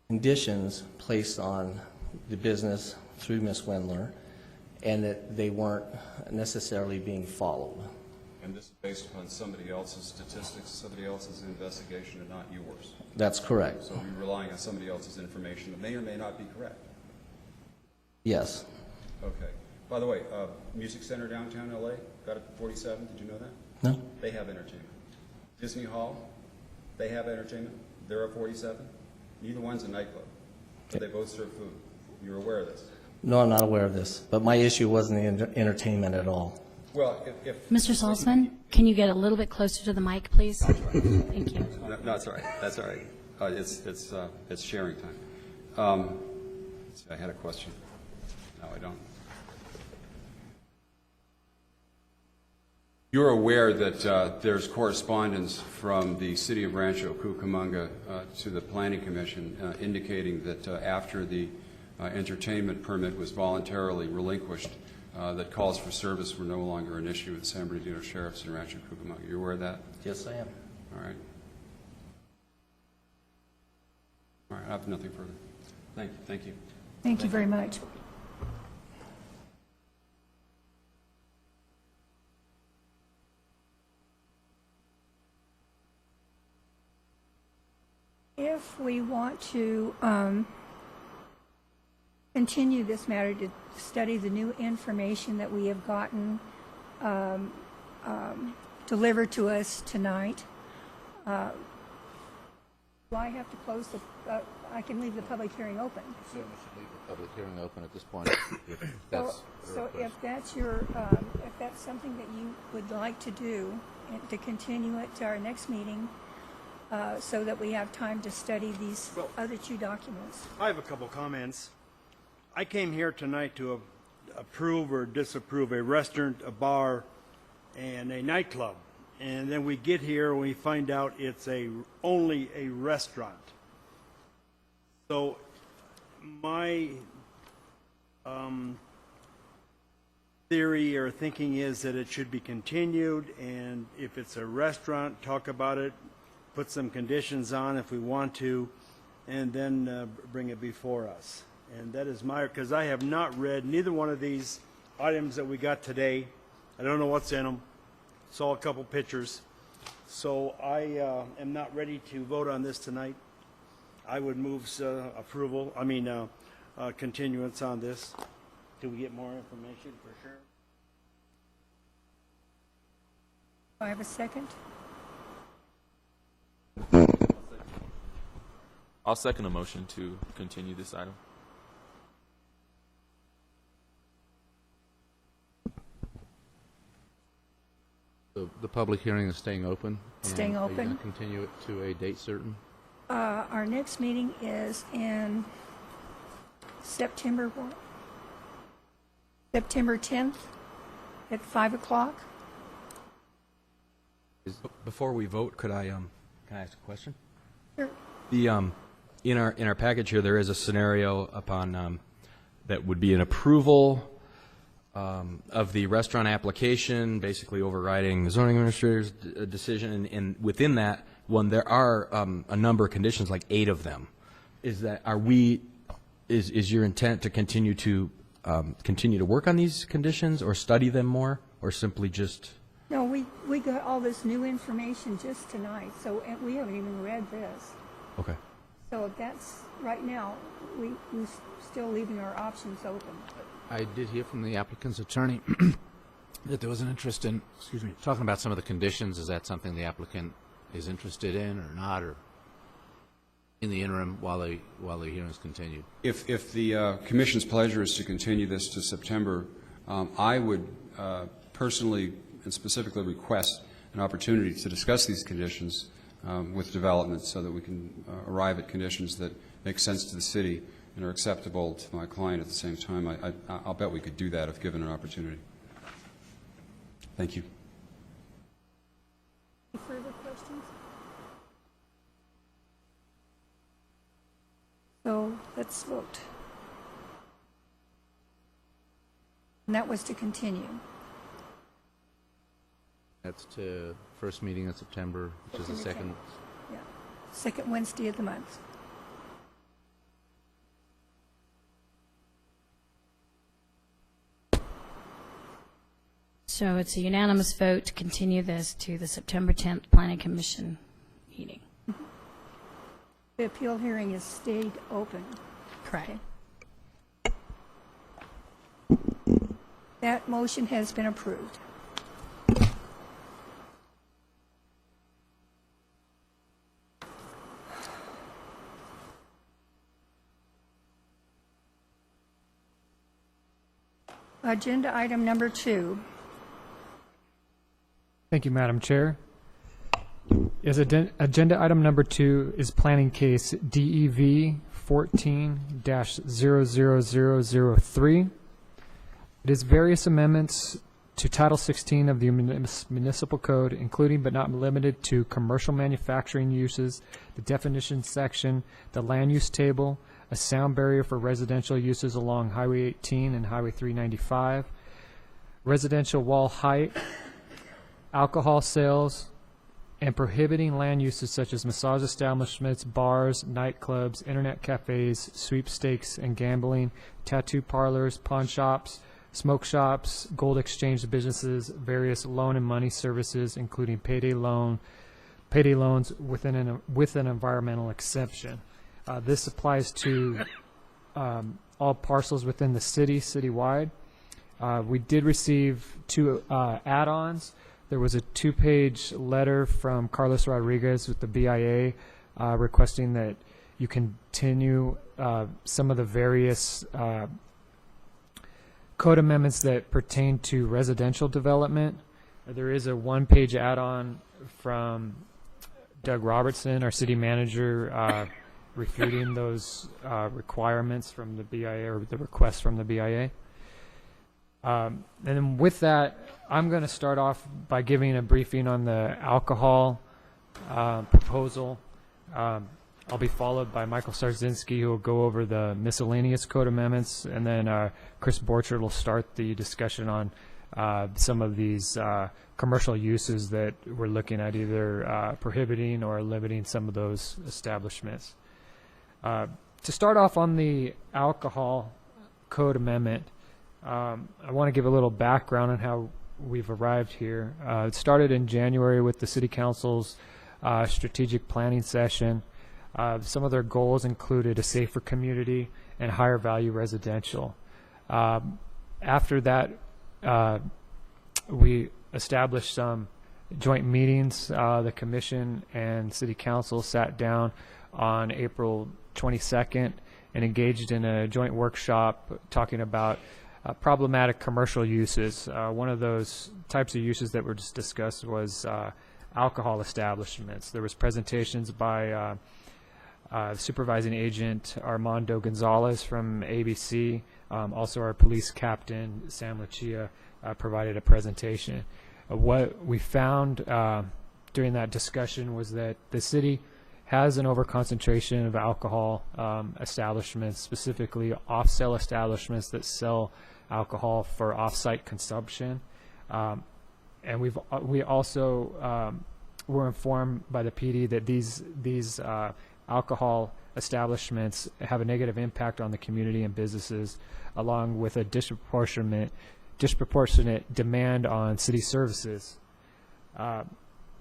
conditions placed on the business through Ms. Wendler, and that they weren't necessarily being followed.
And this is based upon somebody else's statistics, somebody else's investigation, and not yours.
That's correct.
So we're relying on somebody else's information that may or may not be correct.
Yes.
Okay. By the way, Music Center downtown LA got a 47. Did you know that?
No?
They have entertainment. Disney Hall, they have entertainment. They're a 47. Neither one's a nightclub, but they both serve food. You're aware of this?
No, I'm not aware of this. But my issue wasn't the entertainment at all.
Well, if
Mr. Salzman, can you get a little bit closer to the mic, please? Thank you.
No, that's all right. That's all right. It's sharing time. Let's see, I had a question. No, I don't. You're aware that there's correspondence from the City of Rancho Cucamonga to the Planning Commission indicating that after the entertainment permit was voluntarily relinquished, that calls for service were no longer an issue at San Bernardino Sheriff's in Rancho Cucamonga. You're aware of that?
Yes, I am.
All right. All right, I have nothing further. Thank you.
Thank you very much. If we want to continue this matter to study the new information that we have gotten delivered to us tonight, do I have to close the, I can leave the public hearing open.
So we should leave the public hearing open at this point.
So if that's if that's something that you would like to do, and to continue it to our next meeting, so that we have time to study these other two documents.
I have a couple comments. I came here tonight to approve or disapprove a restaurant, a bar, and a nightclub. And then we get here and we find out it's only a restaurant. So my theory or thinking is that it should be continued, and if it's a restaurant, talk about it, put some conditions on if we want to, and then bring it before us. And that is because I have not read neither one of these items that we got today. I don't know what's in them. Saw a couple pictures. So I am not ready to vote on this tonight. I would move continuance on this till we get more information for sure.
Do I have a second?
I'll second a motion to continue this item.
The public hearing is staying open?
Staying
and
open.
Are you going to continue it to a date certain?
Our next meeting is in September 10th at 5 o'clock.
Before we vote, can I ask a question?
Sure.
The in our package here, there is a scenario upon that would be an approval of the restaurant application, basically overriding the zoning administrator's decision. And within that one, there are a number of conditions, like 8 of them. Is your intent to continue to work on these conditions, or study them more, or simply just?
No, we got all this new information just tonight, so and we haven't even read this.
Okay.
So that's, right now, we're still leaving our options open.
I did hear from the applicant's attorney that there was an interest in, talking about some of the conditions. Is that something the applicant is interested in or not, or in the interim while the hearings continue?
If the commission's pleasure is to continue this to September, I would personally and specifically request an opportunity to discuss these conditions with development, so that we can arrive at conditions that make sense to the city and are acceptable to my client at the same time. I'll bet we could do that if given an opportunity. Thank you.
Any further questions? So let's vote. And that was to continue.
That's to first meeting in September, which is the second.
Yeah, second Wednesday of the month.
So it's a unanimous vote to continue this to the September 10th Planning Commission meeting.
The appeal hearing has stayed open.
Correct.
That motion has been approved. Agenda item number 2.
Thank you, Madam Chair. Agenda item number 2 is planning case DEV 14-00003. It is various amendments to Title 16 of the Municipal Code, including but not limited to commercial manufacturing uses, the definition section, the land use table, a sound barrier for residential uses along Highway 18 and Highway 395, residential wall height, alcohol sales, and prohibiting land uses such as massage establishments, bars, nightclubs, internet cafes, sweepstakes and gambling, tattoo parlors, pawn shops, smoke shops, gold exchange businesses, various loan and money services, including payday loans with an environmental exception. This applies to all parcels within the citywide. We did receive 2 add-ons. There was a 2-page letter from Carlos Rodriguez with the BIA requesting that you continue some of the various code amendments that pertain to residential development. There is a 1-page add-on from Doug Robertson, our city manager, refuting those requirements from the BIA, or the request from the BIA. And then with that, I'm going to start off by giving a briefing on the alcohol proposal. I'll be followed by Michael Starzinski, who will go over the miscellaneous code amendments, and then Chris Borchert will start the discussion on some of these commercial uses that we're looking at, either prohibiting or limiting some of those establishments. To start off on the alcohol code amendment, I want to give a little background on how we've arrived here. It started in January with the City Council's strategic planning session. Some of their goals included a safer community and higher value residential. After that, we established some joint meetings. The Commission and City Council sat down on April 22nd and engaged in a joint workshop talking about problematic commercial uses. One of those types of uses that were just discussed was alcohol establishments. There was presentations by Supervising Agent Armando Gonzalez from ABC. Also, our police captain, Sam Lucia, provided a presentation. What we found during that discussion was that the city has an overconcentration of alcohol establishments, specifically off-sale establishments that sell alcohol for off-site consumption. And we also were informed by the PD that these alcohol establishments have a negative impact on the community and businesses, along with a disproportionate demand on city services.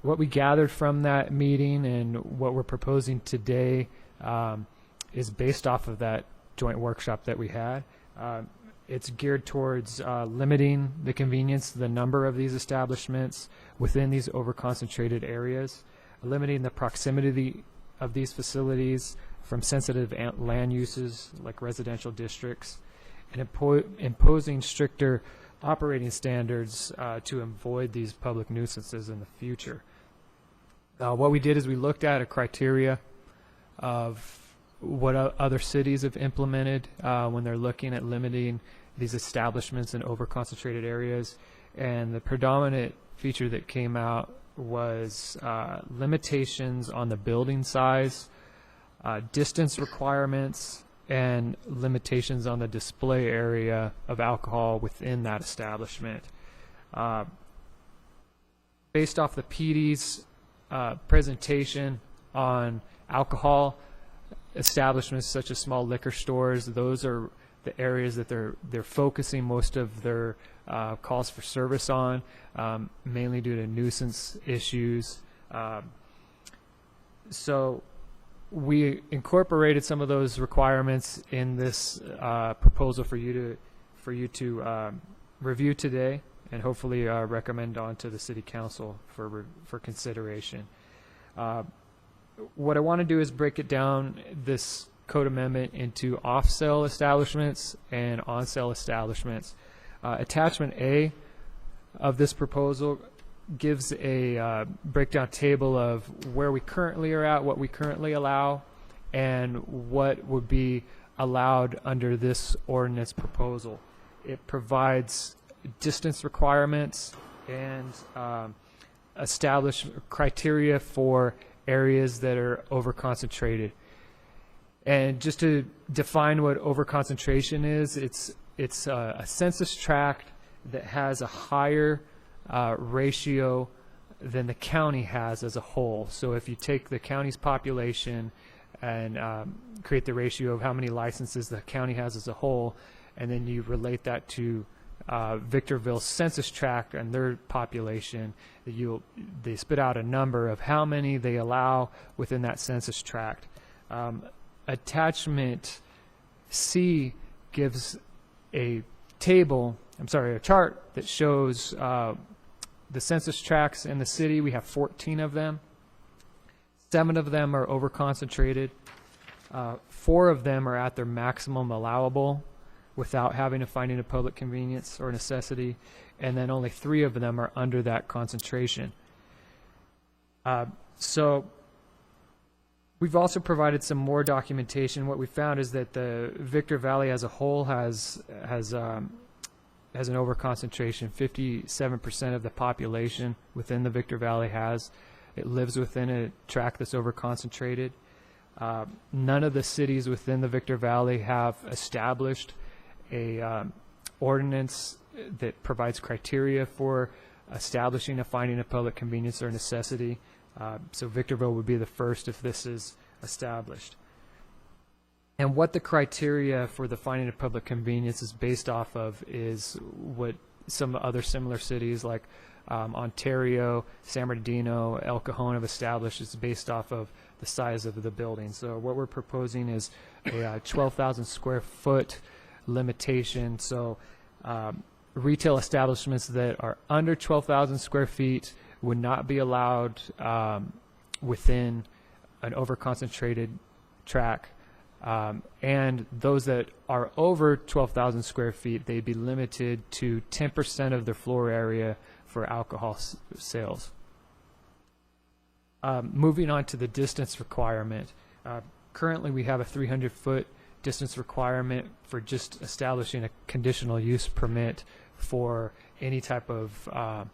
What we gathered from that meeting and what we're proposing today is based off of that joint workshop that we had. It's geared towards limiting the convenience, the number of these establishments within these overconcentrated areas, limiting the proximity of these facilities from sensitive land uses like residential districts, and imposing stricter operating standards to avoid these public nuisances in the future. What we did is we looked at a criteria of what other cities have implemented when they're looking at limiting these establishments in overconcentrated areas, and the predominant feature that came out was limitations on the building size, distance requirements, and limitations on the display area of alcohol within that establishment. Based off the PD's presentation on alcohol establishments such as small liquor stores, those are the areas that they're focusing most of their calls for service on, mainly due to nuisance issues. So we incorporated some of those requirements in this proposal for you to review today, and hopefully recommend on to the City Council for consideration. What I want to do is break it down, this code amendment, into off-sale establishments and on-sale establishments. Attachment A of this proposal gives a breakdown table of where we currently are at, what we currently allow, and what would be allowed under this ordinance proposal. It provides distance requirements and establish criteria for areas that are overconcentrated. And just to define what overconcentration is, it's a census tract that has a higher ratio than the county has as a whole. So if you take the county's population and create the ratio of how many licenses the county has as a whole, and then you relate that to Victorville's census tract and their population, they spit out a number of how many they allow within that census tract. Attachment C gives a chart that shows the census tracts in the city. We have 14 of them. 7 of them are overconcentrated. 4 of them are at their maximum allowable without having to finding a public convenience or necessity, and then only 3 of them are under that concentration. So we've also provided some more documentation. What we found is that the Victor Valley as a whole has an overconcentration. 57% of the population within the Victor Valley lives within a tract that's overconcentrated. None of the cities within the Victor Valley have established a ordinance that provides criteria for establishing a finding of public convenience or necessity. So Victorville would be the first if this is established. And what the criteria for the finding of public convenience is based off of is what some other similar cities like Ontario, San Bernardino, El Cajon have established. It's based off of the size of the building. So what we're proposing is a 12,000 square foot limitation. So retail establishments that are under 12,000 square feet would not be allowed within an overconcentrated tract And those that are over 12,000 square feet, they'd be limited to 10% of their floor area for alcohol sales. Moving on to the distance requirement. Currently, we have a 300-foot distance requirement for just establishing a conditional use permit for any type of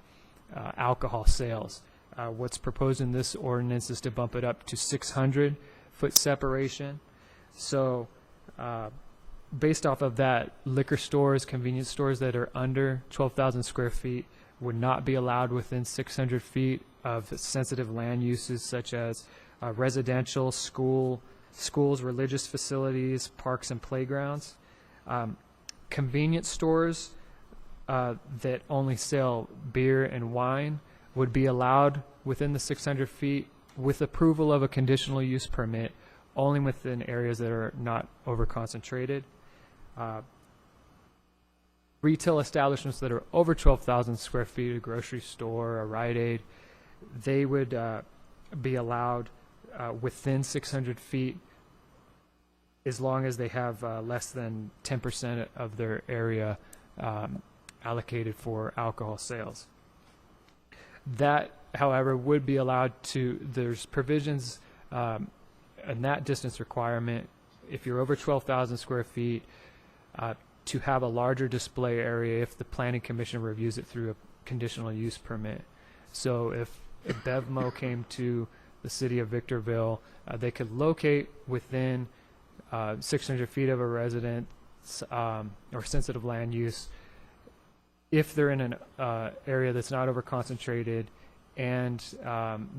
alcohol sales. What's proposed in this ordinance is to bump it up to 600-foot separation. So based off of that, liquor stores, convenience stores that are under 12,000 square feet would not be allowed within 600 feet of sensitive land uses such as residential, schools, religious facilities, parks, and playgrounds. Convenience stores that only sell beer and wine would be allowed within the 600 feet with approval of a conditional use permit, only within areas that are not over-concentrated. Retail establishments that are over 12,000 square feet, a grocery store, a Rite Aid, they would be allowed within 600 feet as long as they have less than 10% of their area allocated for alcohol sales. That, however, would be allowed to, there's provisions in that distance requirement, if you're over 12,000 square feet, to have a larger display area if the Planning Commission reviews it through a conditional use permit. So if BevMo came to the city of Victorville, they could locate within 600 feet of a residence or sensitive land use if they're in an area that's not over concentrated and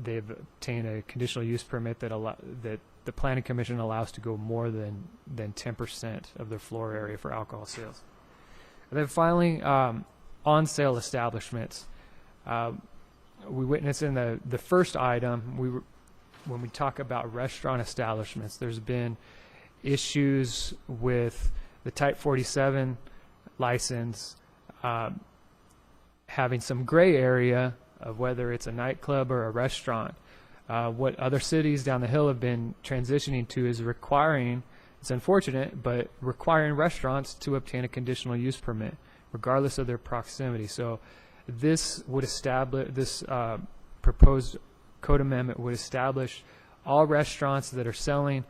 they've obtained a conditional use permit that the Planning Commission allows to go more than 10% of their floor area for alcohol sales. And then finally, on-sale establishments. We witnessed in the first item, when we talk about restaurant establishments, there's been issues with the Type 47 license having some gray area of whether it's a nightclub or a restaurant. What other cities down the hill have been transitioning to is requiring, it's unfortunate, but requiring restaurants to obtain a conditional use permit, regardless of their proximity. So this would establish, this proposed code amendment would establish all restaurants that are selling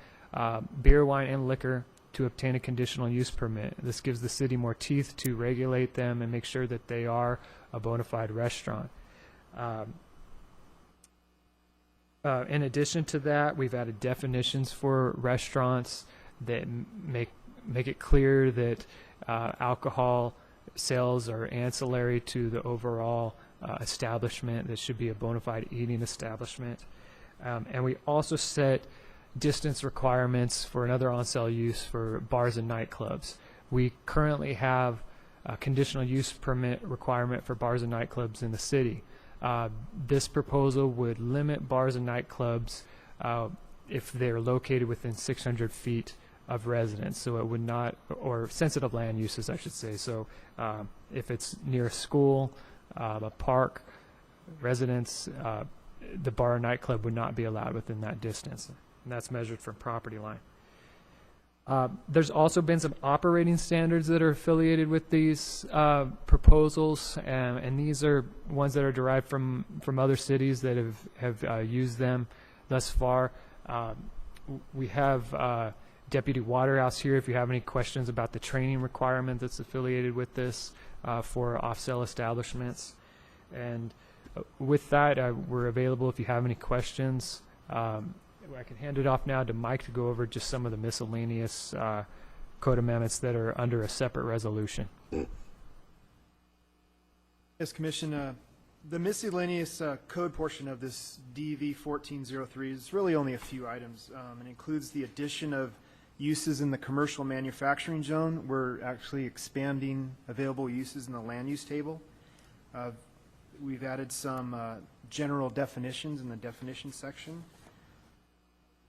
beer, wine, and liquor to obtain a conditional use permit. This gives the city more teeth to regulate them and make sure that they are a bona fide restaurant. In addition to that, we've added definitions for restaurants that make it clear that alcohol sales are ancillary to the overall establishment. That should be a bona fide eating establishment. And we also set distance requirements for another on-sale use for bars and nightclubs. We currently have a conditional use permit requirement for bars and nightclubs in the city. This proposal would limit bars and nightclubs if they're located within 600 feet of residence. So it would not, or sensitive land uses, I should say. So if it's near a school, a park, residence, the bar or nightclub would not be allowed within that distance. And that's measured from property line. There's also been some operating standards that are affiliated with these proposals, and these are ones that are derived from other cities that have used them thus far. We have Deputy Waterhouse here if you have any questions about the training requirement that's affiliated with this for off-sale establishments. And with that, we're available if you have any questions. I can hand it off now to Mike to go over just some of the miscellaneous code amendments that are under a separate resolution.
Yes, Commission. The miscellaneous code portion of this DV 1403 is really only a few items. It includes the addition of uses in the commercial manufacturing zone. We're actually expanding available uses in the land use table. We've added some general definitions in the definition section.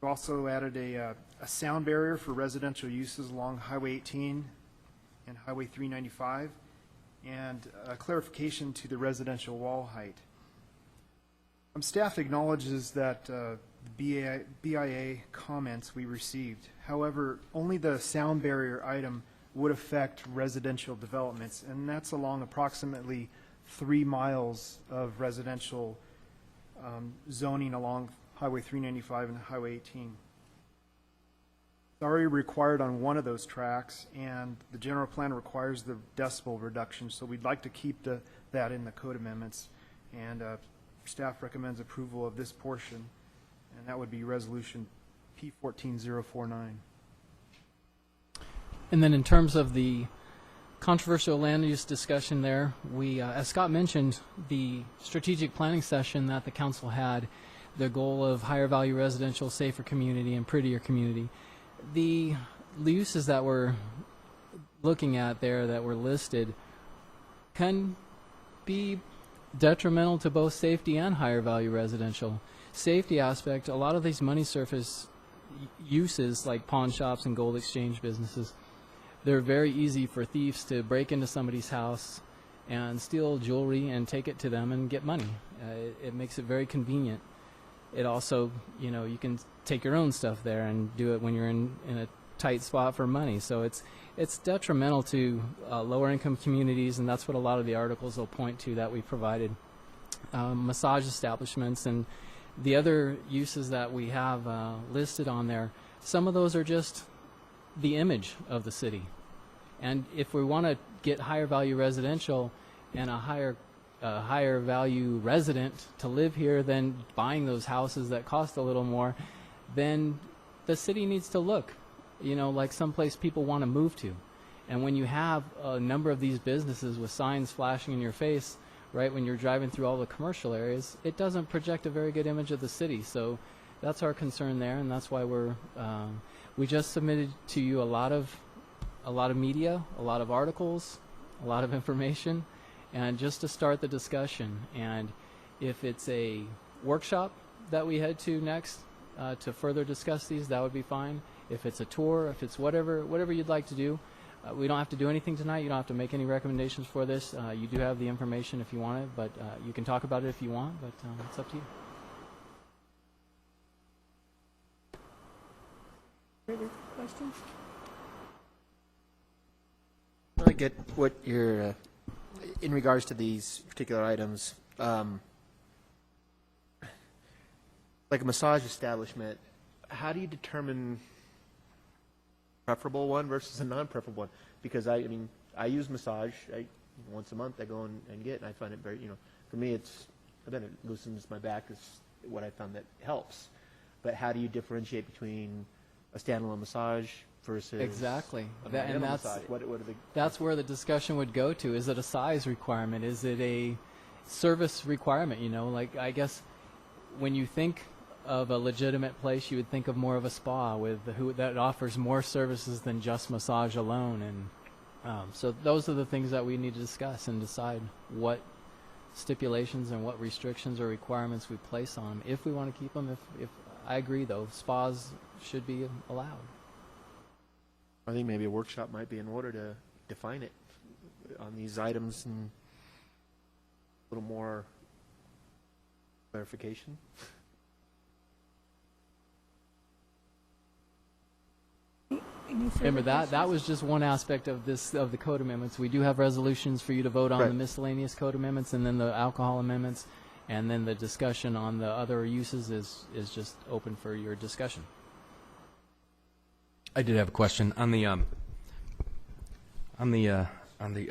We've also added a sound barrier for residential uses along Highway 18 and Highway 395, and a clarification to the residential wall height. Staff acknowledges that BIA comments we received. However, only the sound barrier item would affect residential developments, and that's along approximately 3 miles of residential zoning along Highway 395 and Highway 18. It's already required on one of those tracks, and the general plan requires the decibel reduction, so we'd like to keep that in the code amendments. And staff recommends approval of this portion, and that would be Resolution P14049.
And then in terms of the controversial land use discussion there, we, as Scott mentioned, the strategic planning session that the council had, the goal of higher value residential, safer community, and prettier community. The uses that we're looking at there that were listed can be detrimental to both safety and higher value residential. Safety aspect, a lot of these money surface uses like pawn shops and gold exchange businesses, they're very easy for thieves to break into somebody's house and steal jewelry and take it to them and get money. It makes it very convenient. It also, you know, you can take your own stuff there and do it when you're in a tight spot for money. So it's detrimental to lower income communities, and that's what a lot of the articles will point to that we provided. Massage establishments and the other uses that we have listed on there, some of those are just the image of the city. And if we want to get higher value residential and a higher value resident to live here than buying those houses that cost a little more, then the city needs to look, you know, like someplace people want to move to. And when you have a number of these businesses with signs flashing in your face, right, when you're driving through all the commercial areas, it doesn't project a very good image of the city. So that's our concern there, and that's why we just submitted to you a lot of media, a lot of articles, a lot of information, and just to start the discussion. And if it's a workshop that we head to next to further discuss these, that would be fine. If it's a tour, if it's whatever you'd like to do, we don't have to do anything tonight. You don't have to make any recommendations for this. You do have the information if you want it, but you can talk about it if you want, but it's up to you.
Further questions?
I get what you're, in regards to these particular items, like a massage establishment, how do you determine preferable one versus a non-preferable one? Because I mean, I use massage. Once a month I go and get, and I find it very, you know, for me it loosens my back is what I found that helps. But how do you differentiate between a standalone massage versus
exactly
and that's
that's where the discussion would go to. Is it a size requirement? Is it a service requirement? You know, like I guess when you think of a legitimate place, you would think of more of a spa with that offers more services than just massage alone. And so those are the things that we need to discuss and decide what stipulations and what restrictions or requirements we place on them if we want to keep them. If I agree, though, spas should be allowed.
I think maybe a workshop might be in order to define it on these items and a little more clarification.
Remember that was just one aspect of the code amendments. We do have resolutions for you to vote on,
right.
The miscellaneous code amendments and then the alcohol amendments, and then the discussion on the other uses is just open for your discussion.
I did have a question on the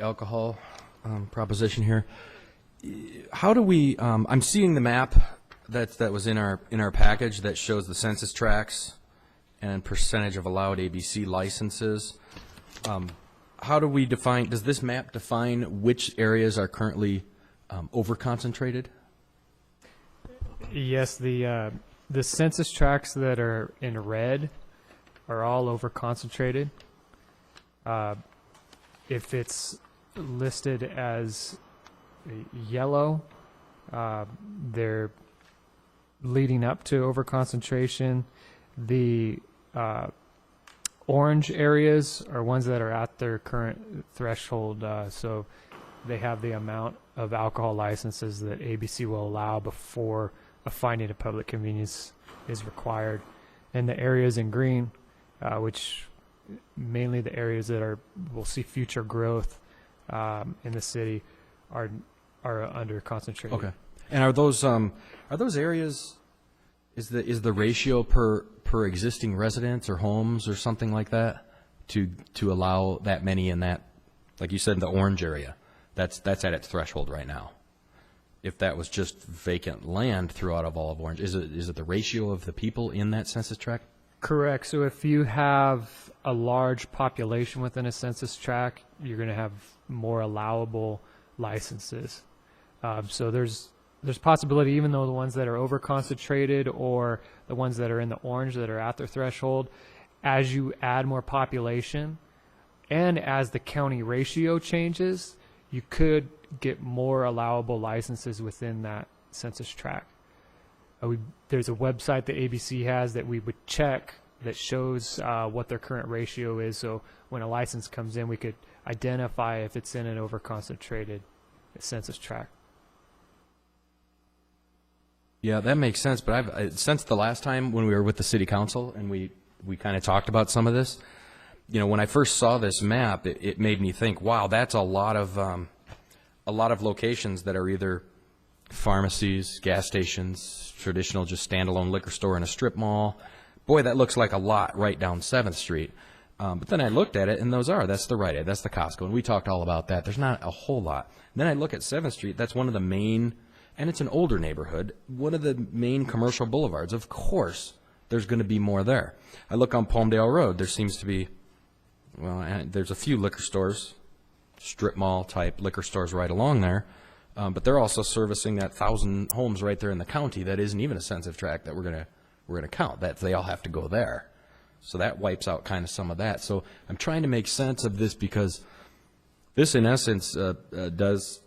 alcohol proposition here. How do we? I'm seeing the map that was in our package that shows the census tracts and percentage of allowed ABC licenses. How do we define? Does this map define which areas are currently over-concentrated?
Yes, the census tracts that are in red are all over concentrated. If it's listed as yellow, they're leading up to over concentration. The orange areas are ones that are at their current threshold, so they have the amount of alcohol licenses that ABC will allow before a finding of public convenience is required. And the areas in green, which mainly the areas that will see future growth in the city, are under concentrated.
Okay. And are those areas, is the ratio per existing residence or homes or something like that to allow that many in that, like you said, the orange area? That's at its threshold right now. If that was just vacant land throughout of all of Orange, is it the ratio of the people in that census tract?
Correct. So if you have a large population within a census tract, you're going to have more allowable licenses. So there's possibility, even though the ones that are over concentrated or the ones that are in the orange that are at their threshold, as you add more population and as the county ratio changes, you could get more allowable licenses within that census tract. There's a website that ABC has that we would check that shows what their current ratio is. So when a license comes in, we could identify if it's in an over-concentrated census tract.
Yeah, that makes sense. But since the last time when we were with the city council and we kind of talked about some of this, when I first saw this map, it made me think, wow, that's a lot of locations that are either pharmacies, gas stations, traditional just standalone liquor store and a strip mall. Boy, that looks like a lot right down 7th Street. But then I looked at it, and that's the Rite Aid, that's the Costco, and we talked all about that. There's not a whole lot. Then I look at 7th Street, that's one of the main, and it's an older neighborhood, one of the main commercial boulevards. Of course, there's going to be more there. I look on Palmdale Road, there seems to be, there's a few liquor stores, strip mall type liquor stores right along there, but they're also servicing that 1,000 homes right there in the county that isn't even a census tract that we're gonna count. That they all have to go there, so that wipes out kind of some of that. So I'm trying to make sense of this because this, in essence, does,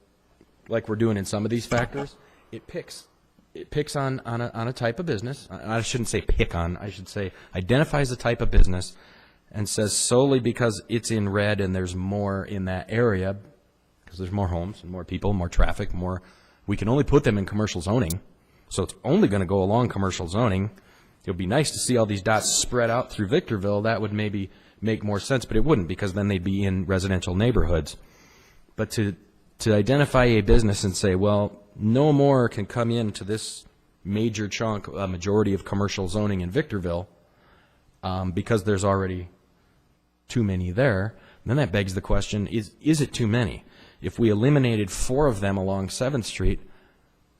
like we're doing in some of these factors, it picks on a type of business. I shouldn't say pick on. I should say identifies a type of business and says solely because it's in red and there's more in that area, because there's more homes and more people, more traffic, more, we can only put them in commercial zoning, so it's only going to go along commercial zoning. It would be nice to see all these dots spread out through Victorville. That would maybe make more sense, but it wouldn't, because then they'd be in residential neighborhoods. But to identify a business and say, well, no more can come into this major chunk, a majority of commercial zoning in Victorville, because there's already too many there, then that begs the question, is it too many? If we eliminated 4 of them along 7th Street,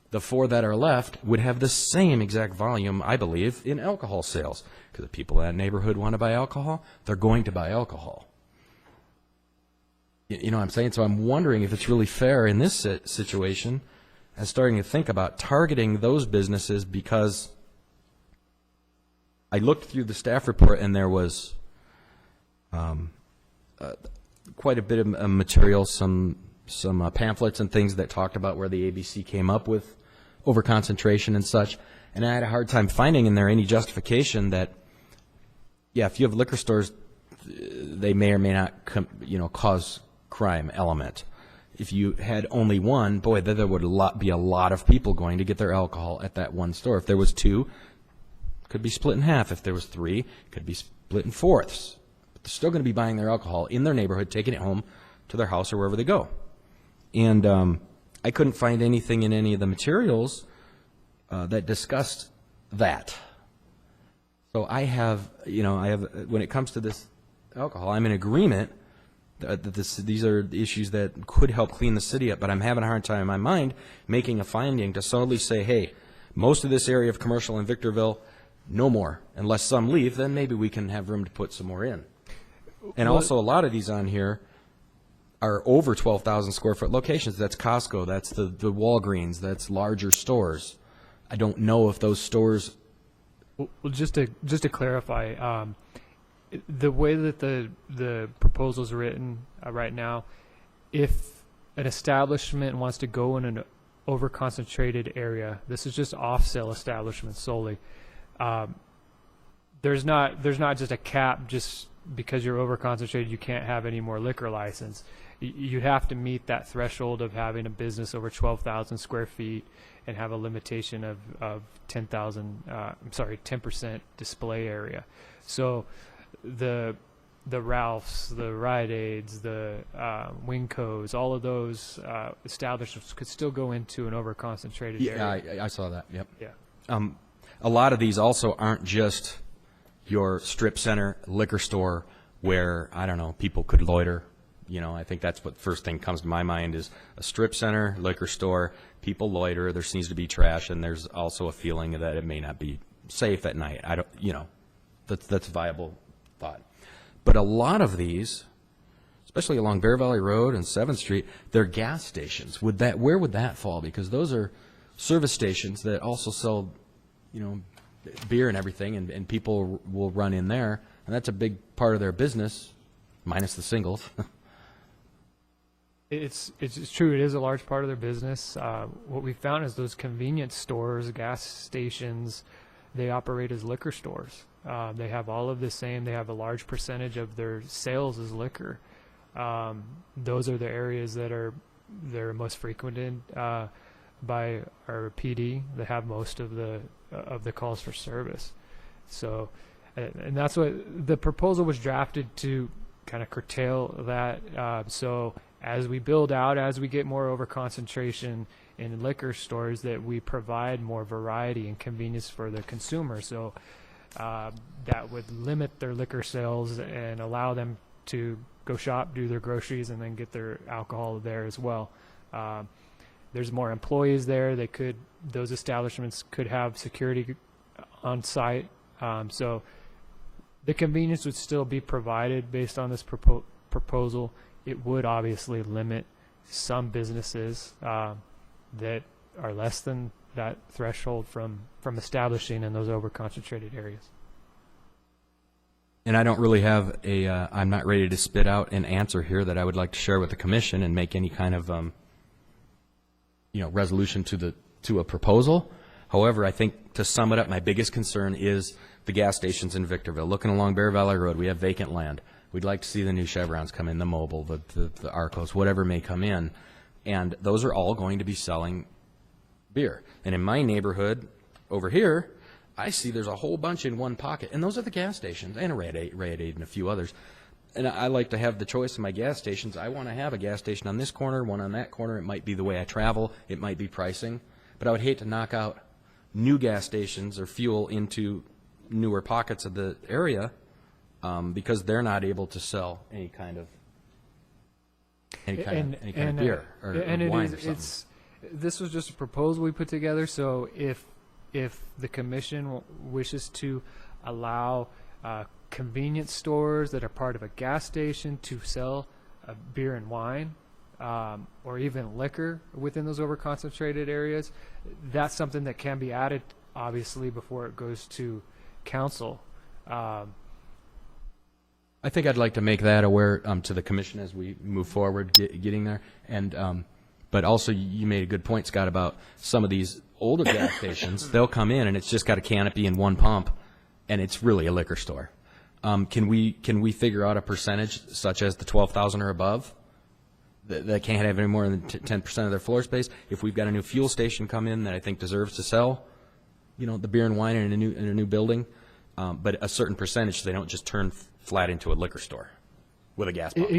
the 4 that are left would have the same exact volume, I believe, in alcohol sales. Because the people in that neighborhood want to buy alcohol, they're going to buy alcohol. You know what I'm saying? So I'm wondering if it's really fair in this situation, and starting to think about targeting those businesses, because I looked through the staff report and there was quite a bit of material, some pamphlets and things that talked about where the ABC came up with overconcentration and such, and I had a hard time finding in there any justification that, yeah, if you have liquor stores, they may or may not cause crime element. If you had only one, boy, then there would be a lot of people going to get their alcohol at that one store. If there was 2, it could be split in half. If there was 3, it could be split in fourths. But they're still going to be buying their alcohol in their neighborhood, taking it home to their house or wherever they go. And I couldn't find anything in any of the materials that discussed that. So I have, when it comes to this alcohol, I'm in agreement that these are issues that could help clean the city up, but I'm having a hard time in my mind making a finding to solely say, hey, most of this area of commercial in Victorville, no more. Unless some leave, then maybe we can have room to put some more in. And also, a lot of these on here are over 12,000 square foot locations. That's Costco, that's the Walgreens, that's larger stores. I don't know if those stores.
Well, just to clarify, the way that the proposal is written right now, if an establishment wants to go in an over-concentrated area, this is just off-sale establishments solely. There's not just a cap just because you're over-concentrated, you can't have any more liquor license. you'd have to meet that threshold of having a business over 12,000 square feet and have a limitation of 10% display area. So the Ralphs, the Rite Aids, the Wincos, all of those establishments could still go into an over-concentrated area.
Yeah, I saw that. Yep.
Yeah.
A lot of these also aren't just your strip center, liquor store, where, I don't know, people could loiter. You know, I think that's what first thing comes to my mind is a strip center, liquor store, people loiter, there seems to be trash, and there's also a feeling that it may not be safe at night. I don't, you know, that's a viable thought. But a lot of these, especially along Bear Valley Road and 7th Street, they're gas stations. Where would that fall? Because those are service stations that also sell, you know, beer and everything, and people will run in there, and that's a big part of their business, minus the singles.
It's true. It is a large part of their business. What we found is those convenience stores, gas stations, they operate as liquor stores. They have all of the same. They have a large percentage of their sales as liquor. Those are the areas that they're most frequented by our PD. They have most of the calls for service. So, and that's what the proposal was drafted to kind of curtail that. So as we build out, as we get more over concentration in liquor stores, that we provide more variety and convenience for the consumer. So that would limit their liquor sales and allow them to go shop, do their groceries, and then get their alcohol there as well. There's more employees there. Those establishments could have security on site. So the convenience would still be provided based on this proposal. It would obviously limit some businesses that are less than that threshold from establishing in those over-concentrated areas.
And I don't really have I'm not ready to spit out an answer here that I would like to share with the commission and make any kind of, resolution to a proposal. However, I think to sum it up, my biggest concern is the gas stations in Victorville. Looking along Bear Valley Road, we have vacant land. We'd like to see the new Chevrons come in, the Mobil, the Arcos, whatever may come in. And those are all going to be selling beer. And in my neighborhood over here, I see there's a whole bunch in one pocket. And those are the gas stations, and a Rite Aid and a few others. And I like to have the choice of my gas stations. I want to have a gas station on this corner, one on that corner. It might be the way I travel. It might be pricing. But I would hate to knock out new gas stations or fuel into newer pockets of the area because they're not able to sell any kind of beer or wine or something.
This was just a proposal we put together. So if the commission wishes to allow convenience stores that are part of a gas station to sell beer and wine, or even liquor within those over-concentrated areas, that's something that can be added, obviously, before it goes to council.
I think I'd like to make that aware to the commission as we move forward, getting there. And but also, you made a good point, Scott, about some of these older gas stations. They'll come in and it's just got a canopy and one pump, and it's really a liquor store. Can we figure out a percentage such as the 12,000 or above that can't have any more than 10% of their floor space? If we've got a new fuel station come in that I think deserves to sell, the beer and wine in a new building, but a certain percentage, so they don't just turn flat into a liquor store with a gas pump.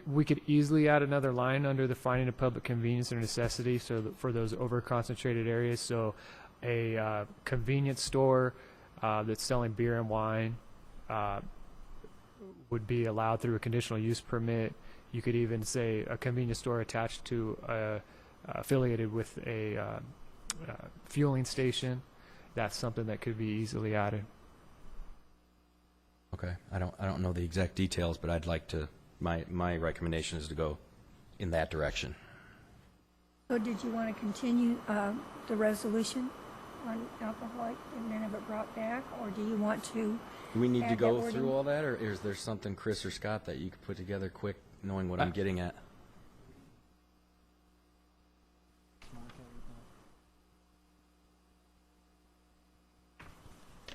We could easily add another line under the finding of public convenience or necessity, so that for those over-concentrated areas. So a convenience store that's selling beer and wine would be allowed through a conditional use permit. You could even say a convenience store attached to affiliated with a fueling station. That's something that could be easily added.
Okay, I don't know the exact details, but I'd like to. My recommendation is to go in that direction.
So did you want to continue the resolution on alcoholic and then have it brought back, or do you want to?
Do we need to
add
go
that wording?
through all that, or is there something, Chris or Scott, that you could put together quick, knowing what I'm getting at?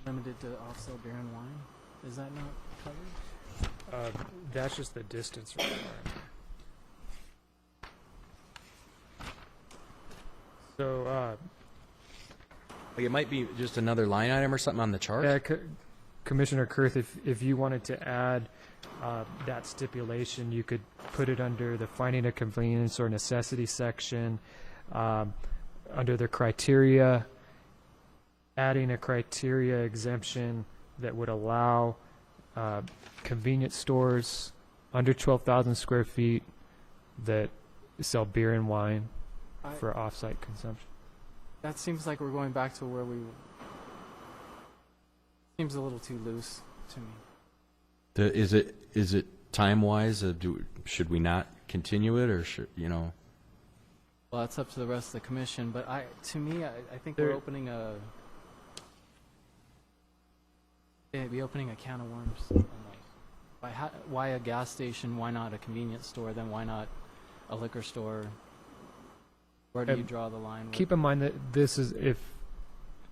Limited to also beer and wine? Is that not covered?
That's just the distance requirement. So,
Like it might be just another line item or something on the chart.
Commissioner Kurth, if you wanted to add that stipulation, you could put it under the finding of convenience or necessity section, under the criteria, adding a criteria exemption that would allow convenience stores under 12,000 square feet that sell beer and wine for off-site consumption.
That seems like we're going back to where we. Seems a little too loose to me.
Is it time wise? Should we not continue it, or should
Well, that's up to the rest of the commission. But to me, I think we're opening a. It'd be opening a can of worms. Almost. Why a gas station? Why not a convenience store? Then why not a liquor store? Where do you draw the line?
Keep in mind that this is,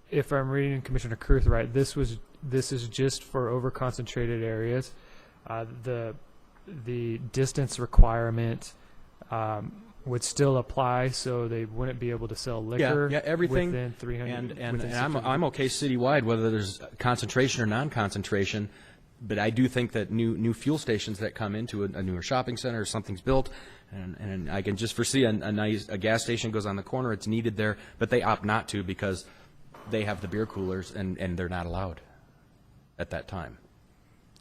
if I'm reading Commissioner Kurth right, this is just for overconcentrated areas. The distance requirement would still apply, so they wouldn't be able to sell liquor
everything
within 300.
and I'm okay citywide, whether there's concentration or non-concentration. But I do think that new fuel stations that come into a newer shopping center or something's built, and I can just foresee a gas station goes on the corner. It's needed there, but they opt not to because they have the beer coolers and they're not allowed at that time.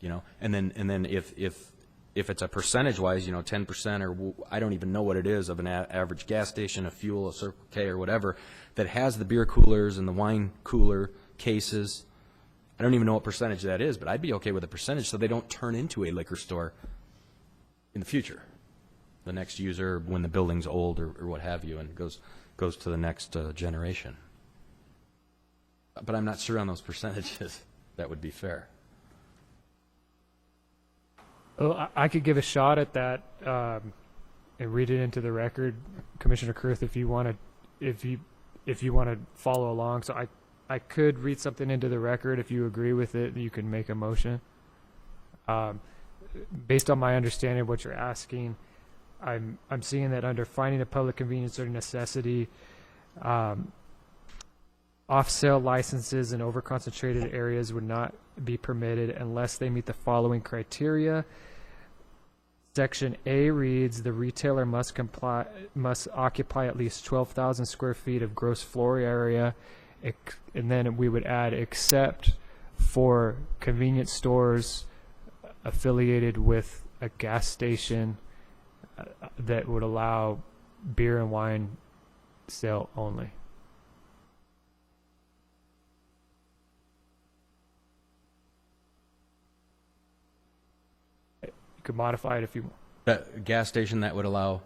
And then if it's a percentage wise, 10% or I don't even know what it is of an average gas station, a fuel, a Circle K or whatever that has the beer coolers and the wine cooler cases. I don't even know what percentage that is, but I'd be okay with a percentage so they don't turn into a liquor store in the future. The next user, when the building's old or what have you, and goes to the next generation. But I'm not sure on those percentages that would be fair.
Well, I could give a shot at that and read it into the record, Commissioner Kurth, if you want to follow along. So I could read something into the record. If you agree with it, you can make a motion. Based on my understanding of what you're asking, I'm seeing that under finding a public convenience or necessity, off-sale licenses in overconcentrated areas would not be permitted unless they meet the following criteria. Section A reads, the retailer must occupy at least 12,000 square feet of gross floor area, and then we would add except for convenience stores affiliated with a gas station that would allow beer and wine sale only. You could modify it if you want.
That gas station that would allow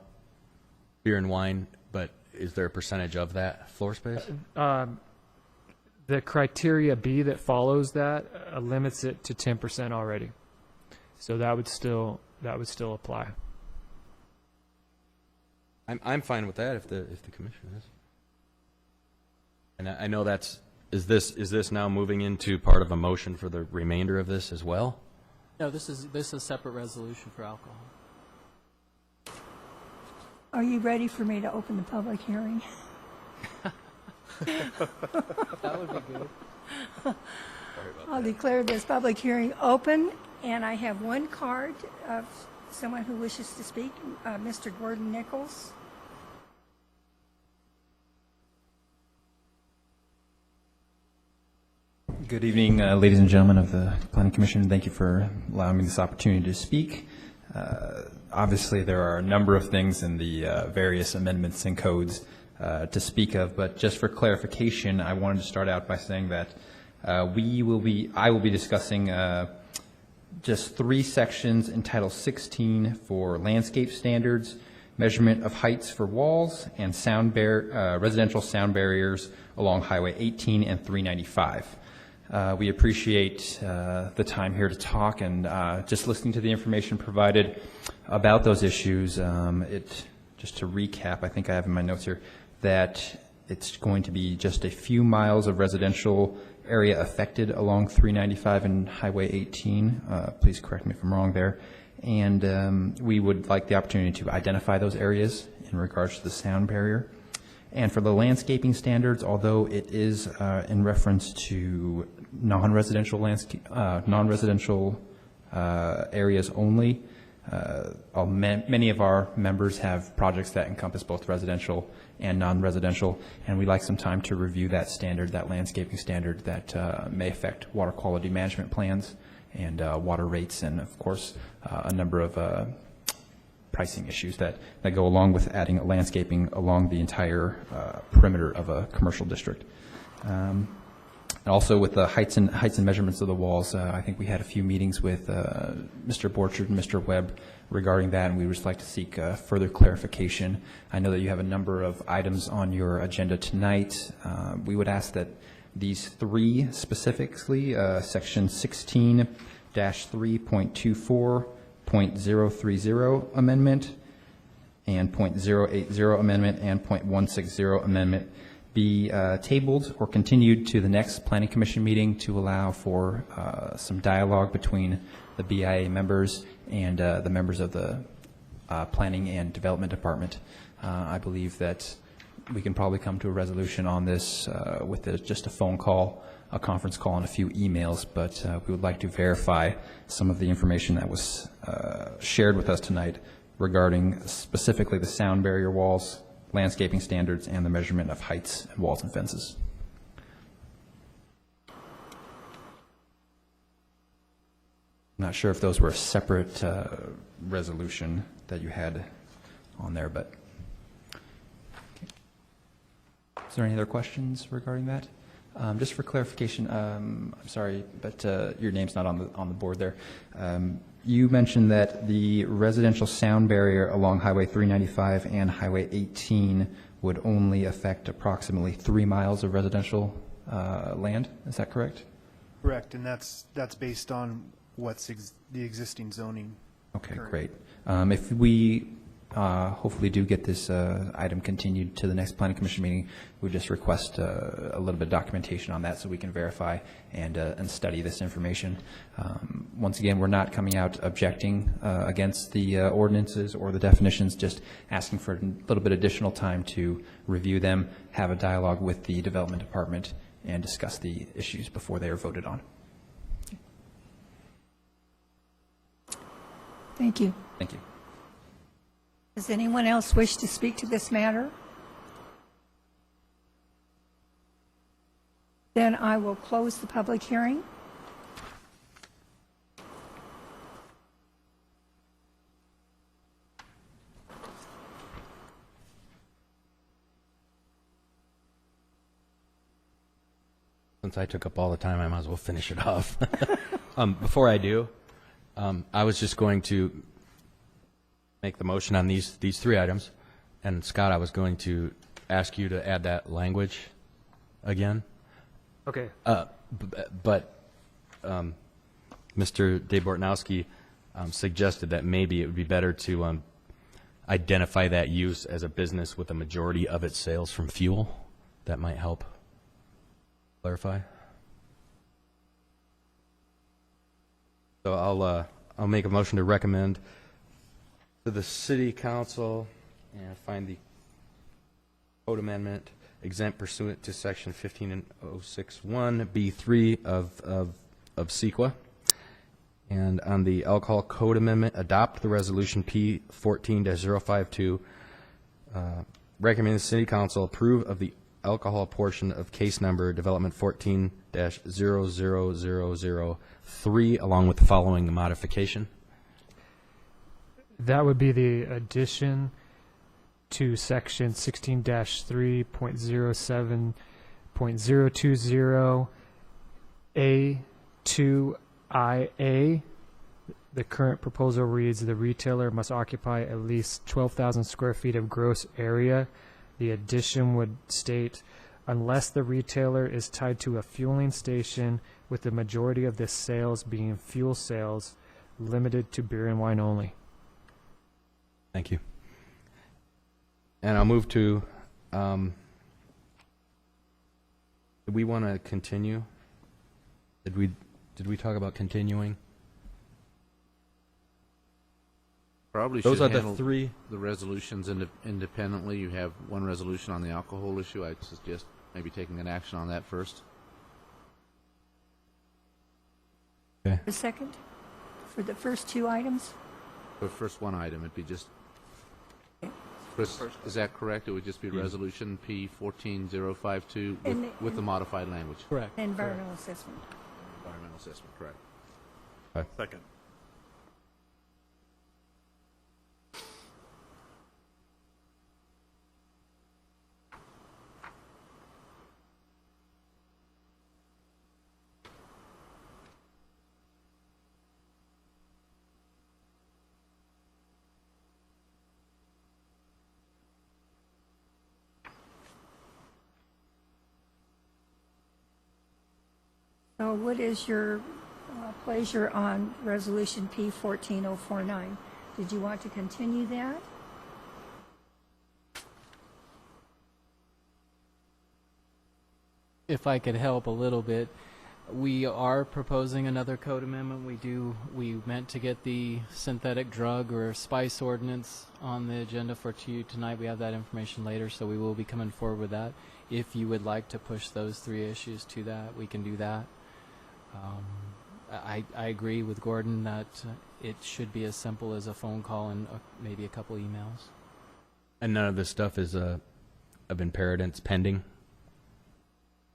beer and wine, but is there a percentage of that floor space?
The criteria B that follows that limits it to 10% already. So that would still apply.
I'm fine with that if the commission is. And I know is this now moving into part of a motion for the remainder of this as well?
No, this is a separate resolution for alcohol.
Are you ready for me to open the public hearing?
That would be good.
I'll declare this public hearing open, and I have one card of someone who wishes to speak, Mr. Gordon Nichols.
Good evening, ladies and gentlemen of the Planning Commission. Thank you for allowing me this opportunity to speak. Obviously, there are a number of things in the various amendments and codes to speak of, but just for clarification, I wanted to start out by saying that I will be discussing just 3 sections in Title 16 for landscape standards, measurement of heights for walls, and residential sound barriers along Highway 18 and 395. We appreciate the time here to talk, and just listening to the information provided about those issues. Just to recap, I think I have in my notes here that it's going to be just a few miles of residential area affected along 395 and Highway 18. Please correct me if I'm wrong there. And we would like the opportunity to identify those areas in regards to the sound barrier. And for the landscaping standards, although it is in reference to non-residential areas only, many of our members have projects that encompass both residential and non-residential, and we'd like some time to review that standard, that landscaping standard that may affect water quality management plans and water rates, and of course a number of pricing issues that go along with adding landscaping along the entire perimeter of a commercial district. And also with the heights and measurements of the walls, I think we had a few meetings with Mr. Borchard and Mr. Webb regarding that, and we would just like to seek further clarification. I know that you have a number of items on your agenda tonight. We would ask that these three specifically, section 16-3.24, .030 amendment and .080 amendment and .160 amendment be tabled or continued to the next Planning Commission meeting to allow for some dialogue between the BIA members and the members of the Planning and Development Department. I believe that we can probably come to a resolution on this with just a phone call, a conference call, and a few emails, but we would like to verify some of the information that was shared with us tonight regarding specifically the sound barrier walls, landscaping standards, and the measurement of heights and walls and fences. I'm not sure if those were a separate resolution that you had on there, but is there any other questions regarding that? Just for clarification, I'm sorry, but your name's not on the board there. You mentioned that the residential sound barrier along Highway 395 and Highway 18 would only affect approximately 3 miles of residential land. Is that correct?
Correct, and that's based on what's the existing zoning.
Okay,
current.
great. If we hopefully do get this item continued to the next Planning Commission meeting, we just request a little bit of documentation on that so we can verify and study this information. Once again, we're not coming out objecting against the ordinances or the definitions, just asking for a little bit additional time to review them, have a dialogue with the Development Department, and discuss the issues before they are voted on.
Thank you.
Thank you.
Does anyone else wish to speak to this matter? Then I will close the public hearing.
Since I took up all the time, I might as well finish it off. Before I do, I was just going to make the motion on these three items, and Scott, I was going to ask you to add that language again.
Okay.
But Mr. Debortnowski suggested that maybe it would be better to identify that use as a business with a majority of its sales from fuel. That might help clarify. So I'll make a motion to recommend to the City Council and find the code amendment exempt pursuant to Section 15061B3 of CEQA. And on the Alcohol Code Amendment, adopt the Resolution P14-052, recommend the City Council approve of the alcohol portion of case number development 14-00003 along with the following modification.
That would be the addition to section 16-3.07.020 A2IA. The current proposal reads the retailer must occupy at least 12,000 square feet of gross area. The addition would state, unless the retailer is tied to a fueling station with the majority of the sales being fuel sales, limited to beer and wine only.
Thank you. And I'll move to, do we want to continue? Did we talk about continuing?
Probably
Those
should
are the
handle
three.
the resolutions independently. You have one resolution on the alcohol issue. I'd suggest maybe taking an action on that first.
A second for the first two items?
The first one item, it'd be just, Chris, is that correct? It would just be Resolution P 14052 with the modified language.
Correct.
Environmental assessment.
Environmental assessment, correct.
Second.
So what is your pleasure on Resolution P 14049? Did you want to continue that?
If I could help a little bit, we are proposing another code amendment. We meant to get the synthetic drug or spice ordinance on the agenda for you tonight. We have that information later, so we will be coming forward with that. If you would like to push those three issues to that, we can do that. I agree with Gordon that it should be as simple as a phone call and maybe a couple emails.
And none of this stuff is of imperative, pending,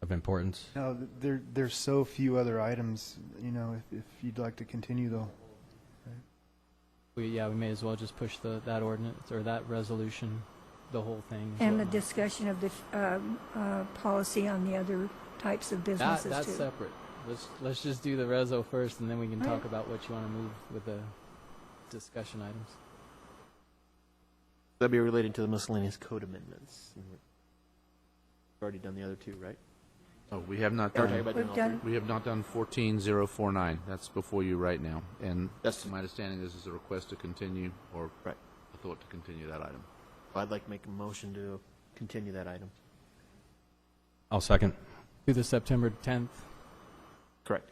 of importance.
No, there's so few other items, you know, if you'd like to continue though.
We may as well just push that ordinance or that resolution, the whole thing.
And the discussion of the policy on the other types of businesses
That's
too.
separate. Let's just do the reso first, and then we can
All
talk
right.
about what you want to move with the discussion items.
That'd be related to the miscellaneous code amendments. We've already done the other two, right?
Oh, we have not
Or
done,
talking about
We've
all
done-
three?
we have not done 14049. That's before you right now. And
That's-
to my understanding, this is a request to continue, or
Right.
a thought to continue that item.
I'd like to make a motion to continue that item.
I'll second.
To the September 10th.
Correct.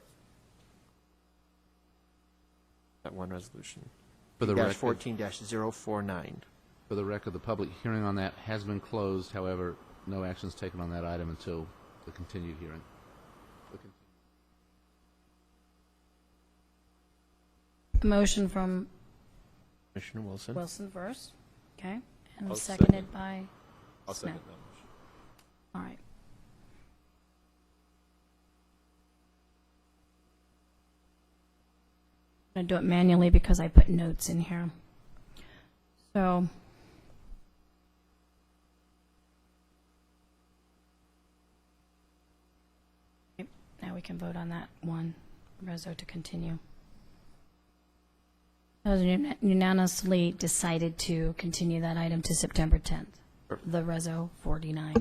That one resolution.
For the
Dash
record,
14-049.
for the record, the public hearing on that has been closed. However, no action is taken on that item until the continued hearing.
Motion from
Commissioner Wilson.
Wilson first, okay, and
I'll
seconded by
I'll
Smith.
second that motion.
All right. I'm going to do it manually because I put notes in here. So, okay, now we can vote on that one, reso to continue. It was unanimously decided to continue that item to September 10th, the reso 49.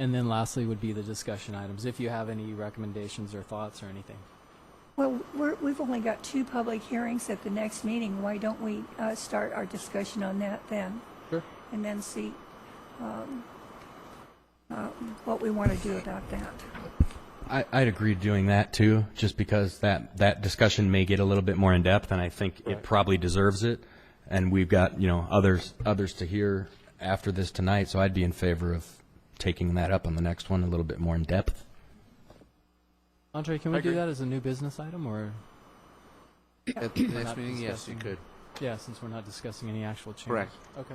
And then lastly would be the discussion items, if you have any recommendations or thoughts or anything.
Well, we've only got two public hearings at the next meeting. Why don't we start our discussion on that then?
Sure.
And then see what we want to do about that.
I'd agree doing that too, just because that discussion may get a little bit more in depth, and I think it probably deserves it. And we've got others to hear after this tonight, so I'd be in favor of taking that up on the next one a little bit more in depth.
Andre, can we
I
do
agree.
that as a new business item, or?
At the
We're
next
not
meeting, yes, you
discussing-
could.
Yeah, since we're not discussing any actual changes.
Correct.
Okay.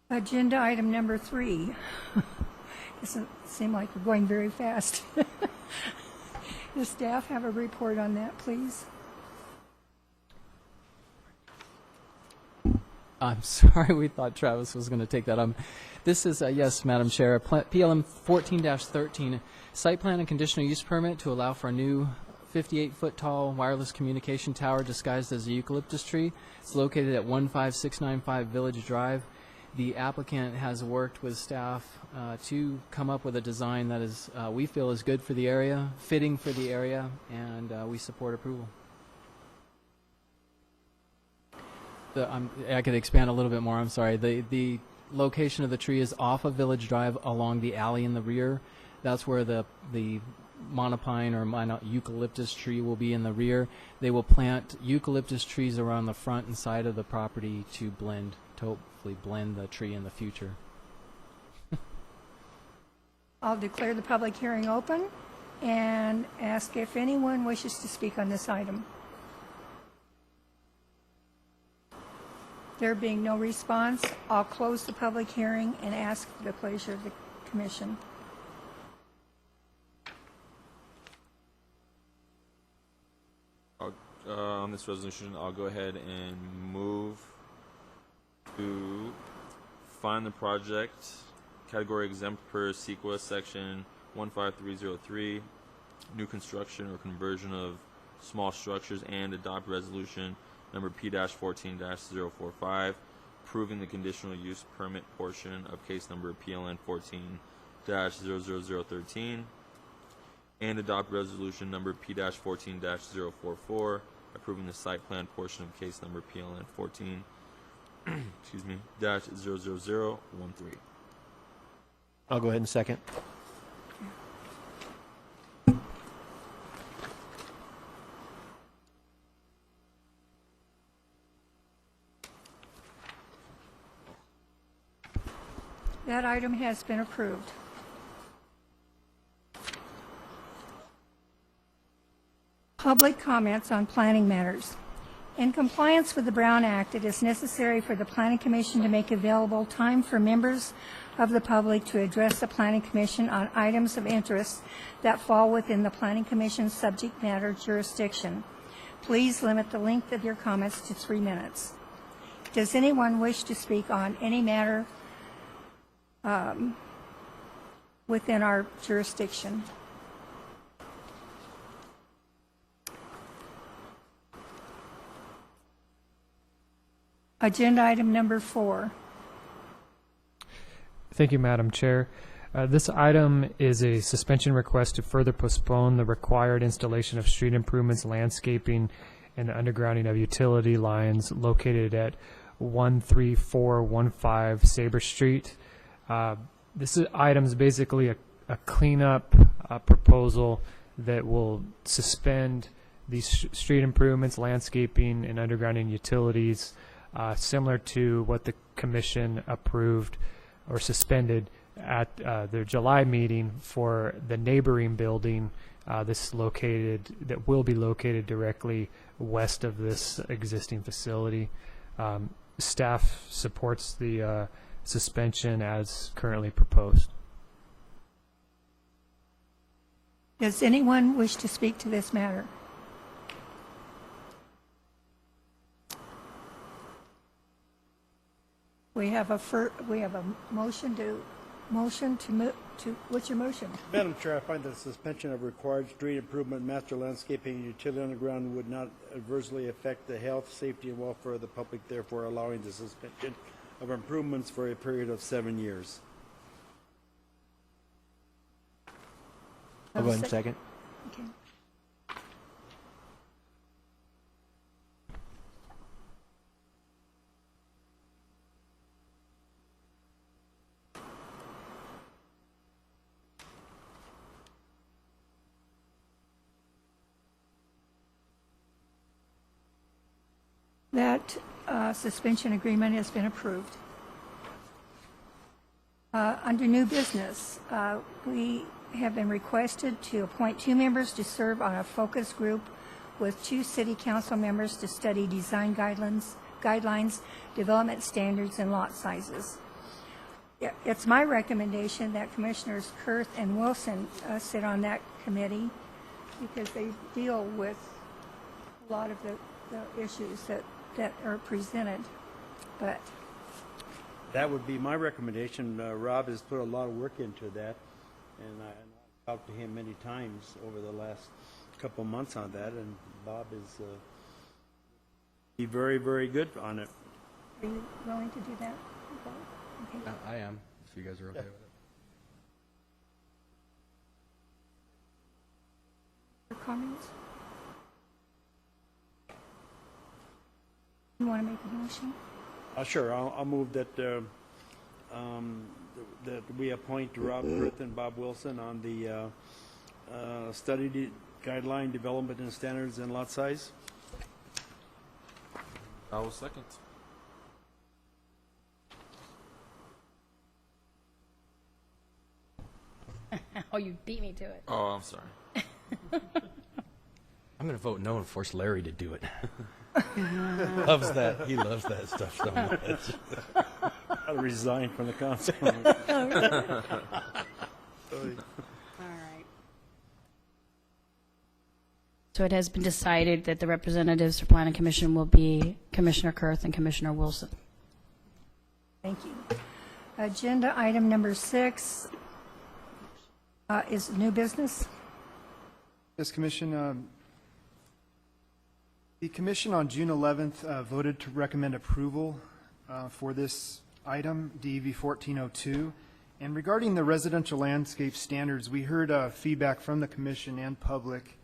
Agenda item number 3. Doesn't seem like we're going very fast. Does staff have a report on that, please?
I'm sorry, we thought Travis was going to take that. This is, yes, Madam Chair, PLM 14-13, site plan and conditional use permit to allow for a new 58-foot tall wireless communication tower disguised as a eucalyptus tree. It's located at 15695 Village Drive. The applicant has worked with staff to come up with a design that is, we feel is good for the area, fitting for the area, and we support approval. I could expand a little bit more. I'm sorry. The location of the tree is off of Village Drive along the alley in the rear. That's where the monopine or eucalyptus tree will be in the rear. They will plant eucalyptus trees around the front and side of the property to hopefully blend the tree in the future.
I'll declare the public hearing open and ask if anyone wishes to speak on this item. There being no response, I'll close the public hearing and ask for the pleasure of the commission.
On this resolution, I'll go ahead and move to find the project category exempt per CEQA section 15303, new construction or conversion of small structures, and adopt resolution number P-14-045, approving the conditional use permit portion of case number PLN 14-00013, and adopt resolution number P-14-044, approving the site plan portion of case number PLN 14 -00013.
I'll go ahead and second.
That item has been approved. Public comments on planning matters. In compliance with the Brown Act, it is necessary for the Planning Commission to make available time for members of the public to address the Planning Commission on items of interest that fall within the Planning Commission's subject matter jurisdiction. Please limit the length of your comments to 3 minutes. Does anyone wish to speak on any matter within our jurisdiction? Agenda item number 4.
Thank you, Madam Chair. This item is a suspension request to further postpone the required installation of street improvements, landscaping, and the undergrounding of utility lines located at 13415 Sabre Street. This item is basically a cleanup proposal that will suspend these street improvements, landscaping, and undergrounding utilities, similar to what the Commission approved or suspended at their July meeting for the neighboring building that will be located directly west of this existing facility. Staff supports the suspension as currently proposed.
Does anyone wish to speak to this matter? We have a motion to what's your motion?
Madam Chair, I find that suspension of required street improvement, master landscaping, and utility underground would not adversely affect the health, safety, and welfare of the public, therefore allowing the suspension of improvements for a period of 7 years.
I'll go ahead and second.
Okay. That suspension agreement has been approved. Under new business, we have been requested to appoint 2 members to serve on a focus group with 2 city council members to study design guidelines, development standards, and lot sizes. It's my recommendation that Commissioners Kurth and Wilson sit on that committee because they deal with a lot of the issues that are presented. But
That would be my recommendation. Rob has put a lot of work into that, and I talked to him many times over the last couple of months on that, and Bob is be very, very good on it.
are you willing to do that? Okay.
I am, if you guys are okay with it.
Your comments? You want to make a motion?
Sure, I'll move that that we appoint Rob Frith and Bob Wilson on the guideline development and standards and lot size.
I will second.
Oh, you beat me to it.
Oh, I'm sorry.
I'm going to vote no and force Larry to do it. Loves that. He loves that stuff so much.
I'll resign from the council.
All right. So it has been decided that the representatives for Planning Commission will be Commissioner Kurth and Commissioner Wilson.
Thank you. Agenda item number 6 is new business.
Yes, Commission. The Commission on June 11th voted to recommend approval for this item, DEV 1402. And regarding the residential landscape standards, we heard feedback from the Commission and public.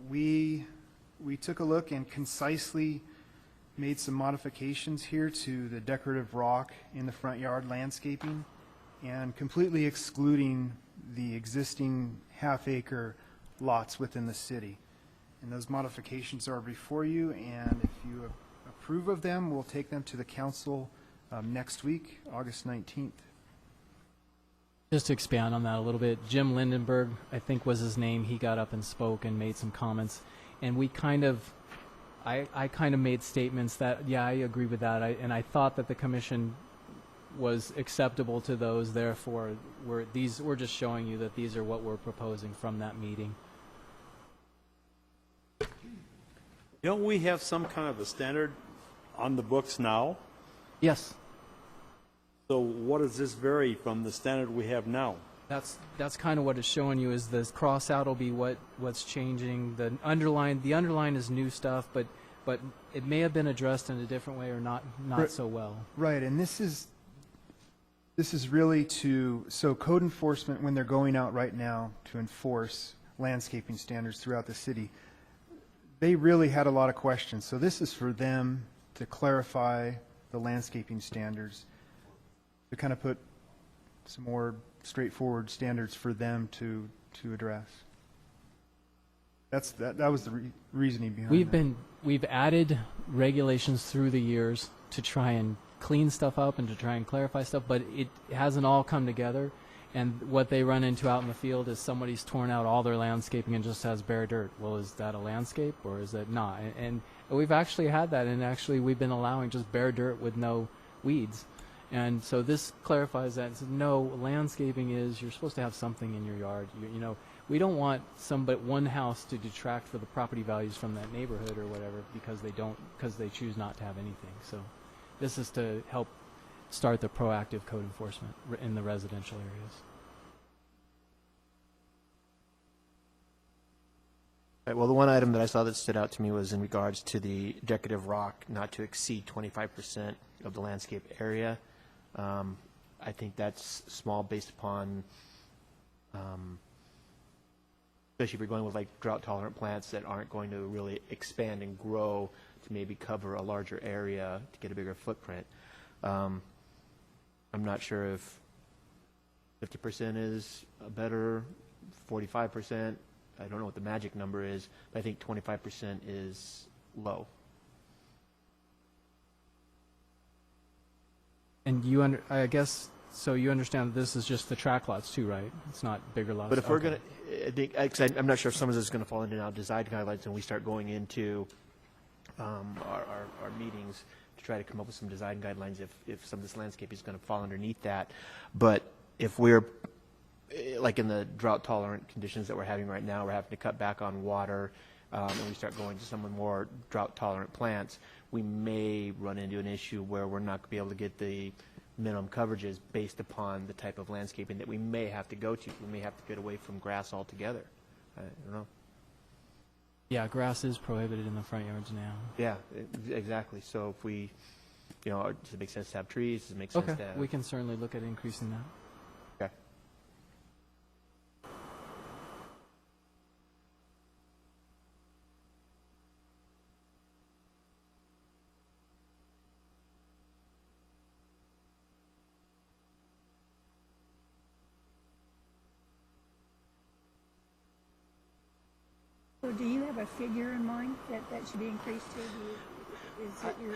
We took a look and concisely made some modifications here to the decorative rock in the front yard landscaping and completely excluding the existing half-acre lots within the city. And those modifications are before you, and if you approve of them, we'll take them to the council next week, August 19th.
Just to expand on that a little bit, Jim Lindenberg, I think was his name, he got up and spoke and made some comments. And we kind of, I kind of made statements that, yeah, I agree with that. And I thought that the commission was acceptable to those, therefore, we're just showing you that these are what we're proposing from that meeting.
Don't we have some kind of a standard on the books now?
Yes.
So what does this vary from the standard we have now?
That's kind of what it's showing you is the cross out will be what's changing. The underline is new stuff, but it may have been addressed in a different way or not so well.
Right, and this is really so code enforcement, when they're going out right now to enforce landscaping standards throughout the city, they really had a lot of questions. So this is for them to clarify the landscaping standards, to kind of put some more straightforward standards for them to address. That was the reasoning behind that.
We've added regulations through the years to try and clean stuff up and to try and clarify stuff, but it hasn't all come together. And what they run into out in the field is somebody's torn out all their landscaping and just has bare dirt. Well, is that a landscape or is it not? And we've actually had that, and actually we've been allowing just bare dirt with no weeds. And so this clarifies that and says, no, landscaping is you're supposed to have something in your yard. We don't want one house to detract for the property values from that neighborhood or whatever because they choose not to have anything. So this is to help start the proactive code enforcement in the residential areas.
Right, well, the one item that I saw that stood out to me was in regards to the decorative rock not to exceed 25% of the landscape area. I think that's small based upon, especially if you're going with like drought-tolerant plants that aren't going to really expand and grow to maybe cover a larger area to get a bigger footprint. I'm not sure if 50% is better, 45%. I don't know what the magic number is, but I think 25% is low.
And I guess, so you understand this is just the track lots too, right? It's not bigger lots.
But if we're going to, I'm not sure if some of this is going to fall into now design guidelines and we start going into our meetings to try to come up with some design guidelines if some of this landscape is going to fall underneath that. But if we're, like in the drought-tolerant conditions that we're having right now, we're having to cut back on water, and we start going to some of the more drought-tolerant plants, we may run into an issue where we're not going to be able to get the minimum coverages based upon the type of landscaping that we may have to go to. We may have to get away from grass altogether. I don't know.
Yeah, grass is prohibited in the front yards now.
Yeah, exactly. So if we, does it make sense to have trees? Does it make sense to have...
We can certainly look at increasing that.
Okay.
do you have a figure in mind that should be increased to? Is it your,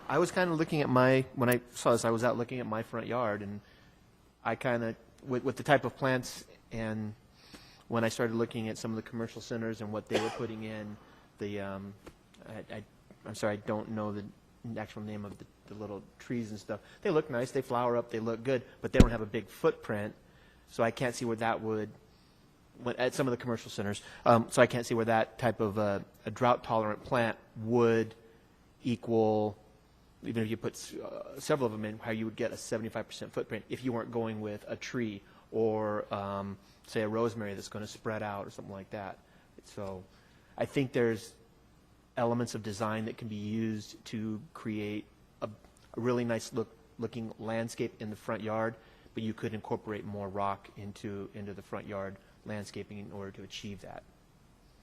I was kind of looking at when I saw this, I was out looking at my front yard, and I kind of, with the type of plants, and when I started looking at some of the commercial centers and what they were putting in, I'm sorry, I don't know the actual name of the little trees and stuff. They look nice, they flower up, they look good, but they don't have a big footprint, so I can't see where that would, at some of the commercial centers, so I can't see where that type of a drought-tolerant plant would equal, even if you put several of them in, how you would get a 75% footprint if you weren't going with a tree or, say, a rosemary that's going to spread out or something like that. So I think there's elements of design that can be used to create a really nice looking landscape in the front yard, but you could incorporate more rock into the front yard landscaping in order to achieve that.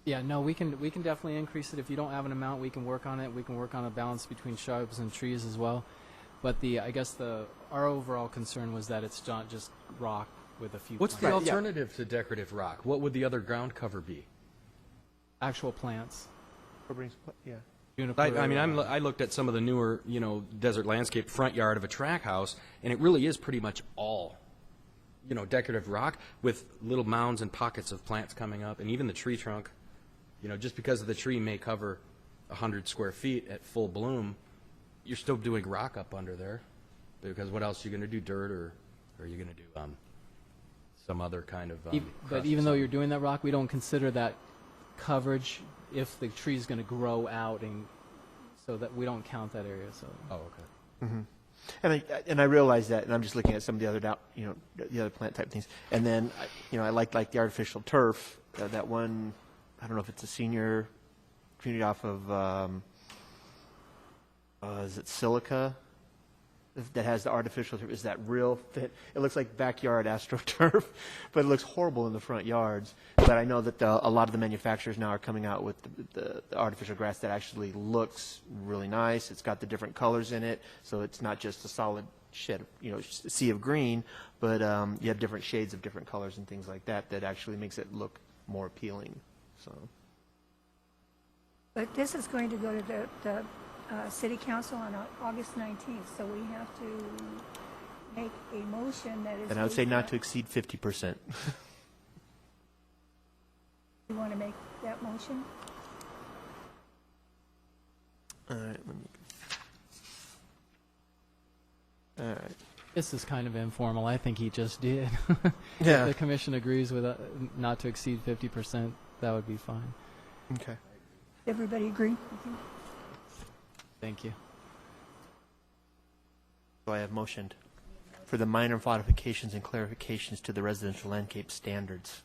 Yeah, no, we can definitely increase it. If you don't have an amount, we can work on it. We can work on a balance between shrubs and trees as well. But I guess our overall concern was that it's not just rock with a few
What's the
plants.
alternative to decorative rock? What would the other ground cover be?
Actual plants.
Yeah.
Juniper,
I looked at some of the newer, desert landscape front yard of a track house, and it really is pretty much all, decorative rock with little mounds and pockets of plants coming up, and even the tree trunk. Just because the tree may cover 100 square feet at full bloom, you're still doing rock up under there. Because what else are you going to do? Dirt, or are you going to do some other kind of?
But even though you're doing that rock, we don't consider that coverage if the tree is going to grow out, and so that we don't count that area. So.
Oh, okay.
Mm-hmm. And I realize that, and I'm just looking at some of the other the other plant type things. And then I like the artificial turf. That one, I don't know if it's a senior community off of is it Silica that has the artificial turf. Is that real fit? It looks like backyard astroturf, but it looks horrible in the front yards. But I know that a lot of the manufacturers now are coming out with the artificial grass that actually looks really nice. It's got the different colors in it, so it's not just a solid sea of green, but you have different shades of different colors and things like that actually makes it look more appealing. So.
but this is going to go to the City Council on August 19th, so we have to make a motion that is...
And I would say not to exceed 50%.
You want to make that motion?
All right, All right.
This is kind of informal. I think he just did.
Yeah.
If the commission agrees with not to exceed 50%, that would be fine.
Okay.
Everybody agree?
Thank you.
So I have motioned for the minor modifications and clarifications to the residential landscape standards.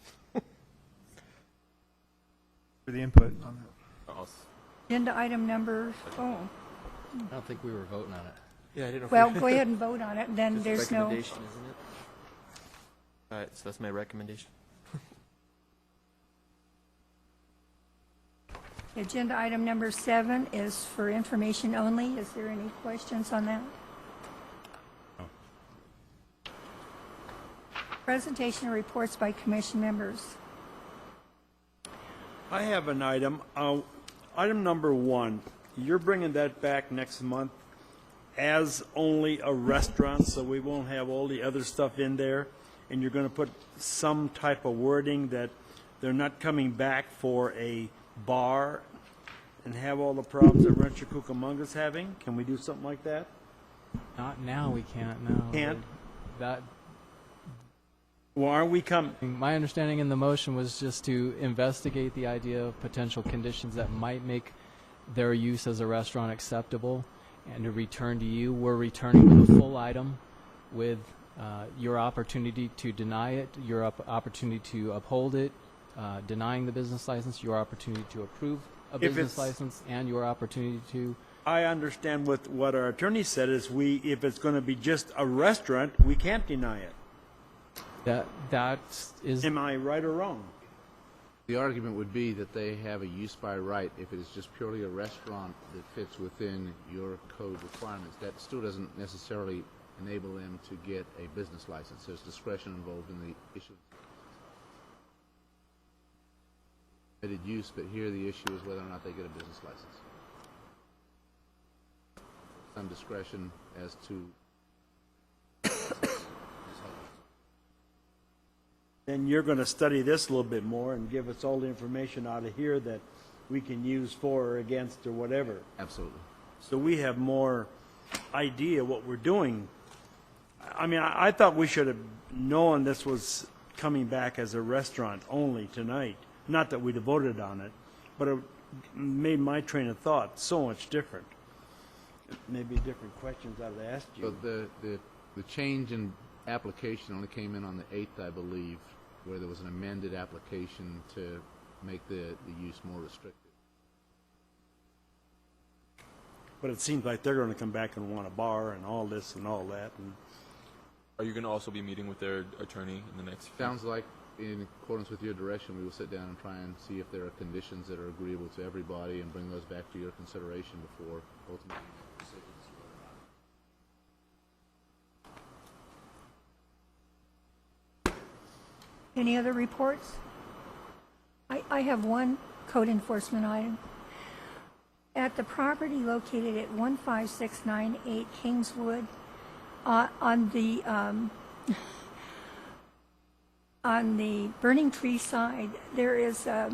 For the input on that.
Agenda item number,
I don't think we were voting on it.
Yeah, I didn't know.
well, go ahead and vote on it, then
Just
there's no...
recommendation, isn't it? All right, so that's my recommendation.
Agenda item number 7 is for information only. Is there any questions on that?
No.
Presentation and reports by commission members.
I have an item. Item number 1, you're bringing that back next month as only a restaurant, so we won't have all the other stuff in there, and you're going to put some type of wording that they're not coming back for a bar and have all the problems that Rancho Cucamonga's having? Can we do something like that?
Not now, we can't, no.
Can't?
That,
Well, aren't we coming?
my understanding in the motion was just to investigate the idea of potential conditions that might make their use as a restaurant acceptable and to return to you. We're returning with a full item with your opportunity to deny it, your opportunity to uphold it, denying the business license, your opportunity to approve a business license, and your opportunity to...
I understand what our attorney said is if it's going to be just a restaurant, we can't deny it.
That is...
Am I right or wrong?
The argument would be that they have a use by right if it is just purely a restaurant that fits within your code requirements. That still doesn't necessarily enable them to get a business license. There's discretion involved in the issue. permitted use, but here the issue is whether or not they get a business license. Some discretion as to.
Then you're going to study this a little bit more and give us all the information out of here that we can use for or against or whatever.
Absolutely.
So we have more idea what we're doing. I mean, I thought we should have known this was coming back as a restaurant only tonight. Not that we'd have voted on it, but it made my train of thought so much different. Maybe different questions I would have asked you.
So the change in application only came in on the 8th, I believe, where there was an amended application to make the use more restricted.
But it seems like they're going to come back and want a bar and all this and all that. And
Are you going to also be meeting with their attorney in the next few?
Sounds like, in accordance with your direction, we will sit down and try and see if there are conditions that are agreeable to everybody and bring those back to your consideration before ultimately making decisions.
Any other reports? I have one code enforcement item. At the property located at 15698 Kingswood, on the Burning Tree side, there is they've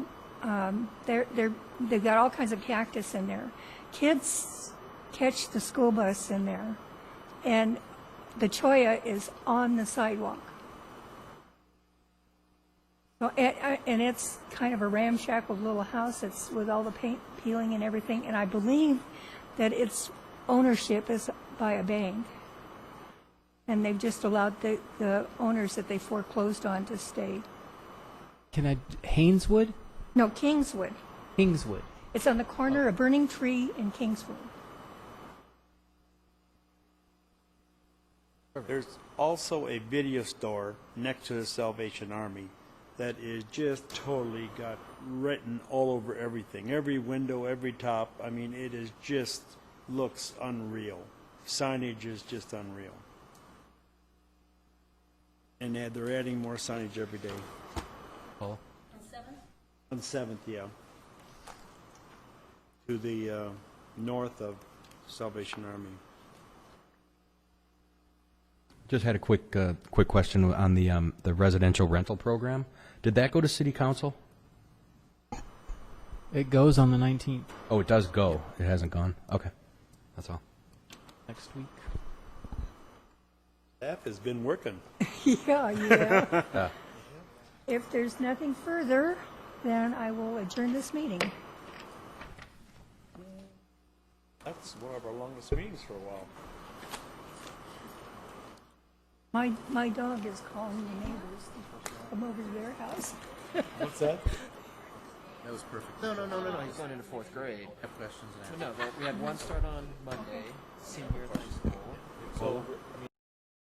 got all kinds of cactus in there. Kids catch the school bus in there, and the cholla is on the sidewalk. So, and it's kind of a ramshackle little house. It's with all the paint peeling and everything. And I believe that its ownership is by a bank. And they've just allowed the owners that they foreclosed on to stay.
Hayneswood?
No, Kingswood.
Kingswood.
It's on the corner of Burning Tree and Kingswood.
there's also a video store next to the Salvation Army that is just totally got written all over everything. Every window, every top. I mean, it is just looks unreal. Signage is just unreal. And they're adding more signage every day.
Paul?
On 7th, yeah. To the north of Salvation Army.
Just had a quick question on the residential rental program. Did that go to city council?
It goes on the 19th.
Oh, it does go. It hasn't gone. Okay, that's all.
Next week.
Staff has been working.
Yeah. If there's nothing further, then I will adjourn this meeting.
That's one of our longest meetings for a while.
My dog is calling the neighbors to come over to their house.
What's that?
That was perfect.
No. He's going into 4th grade.
I have questions now.
No, we had one start on Monday, senior high school.
So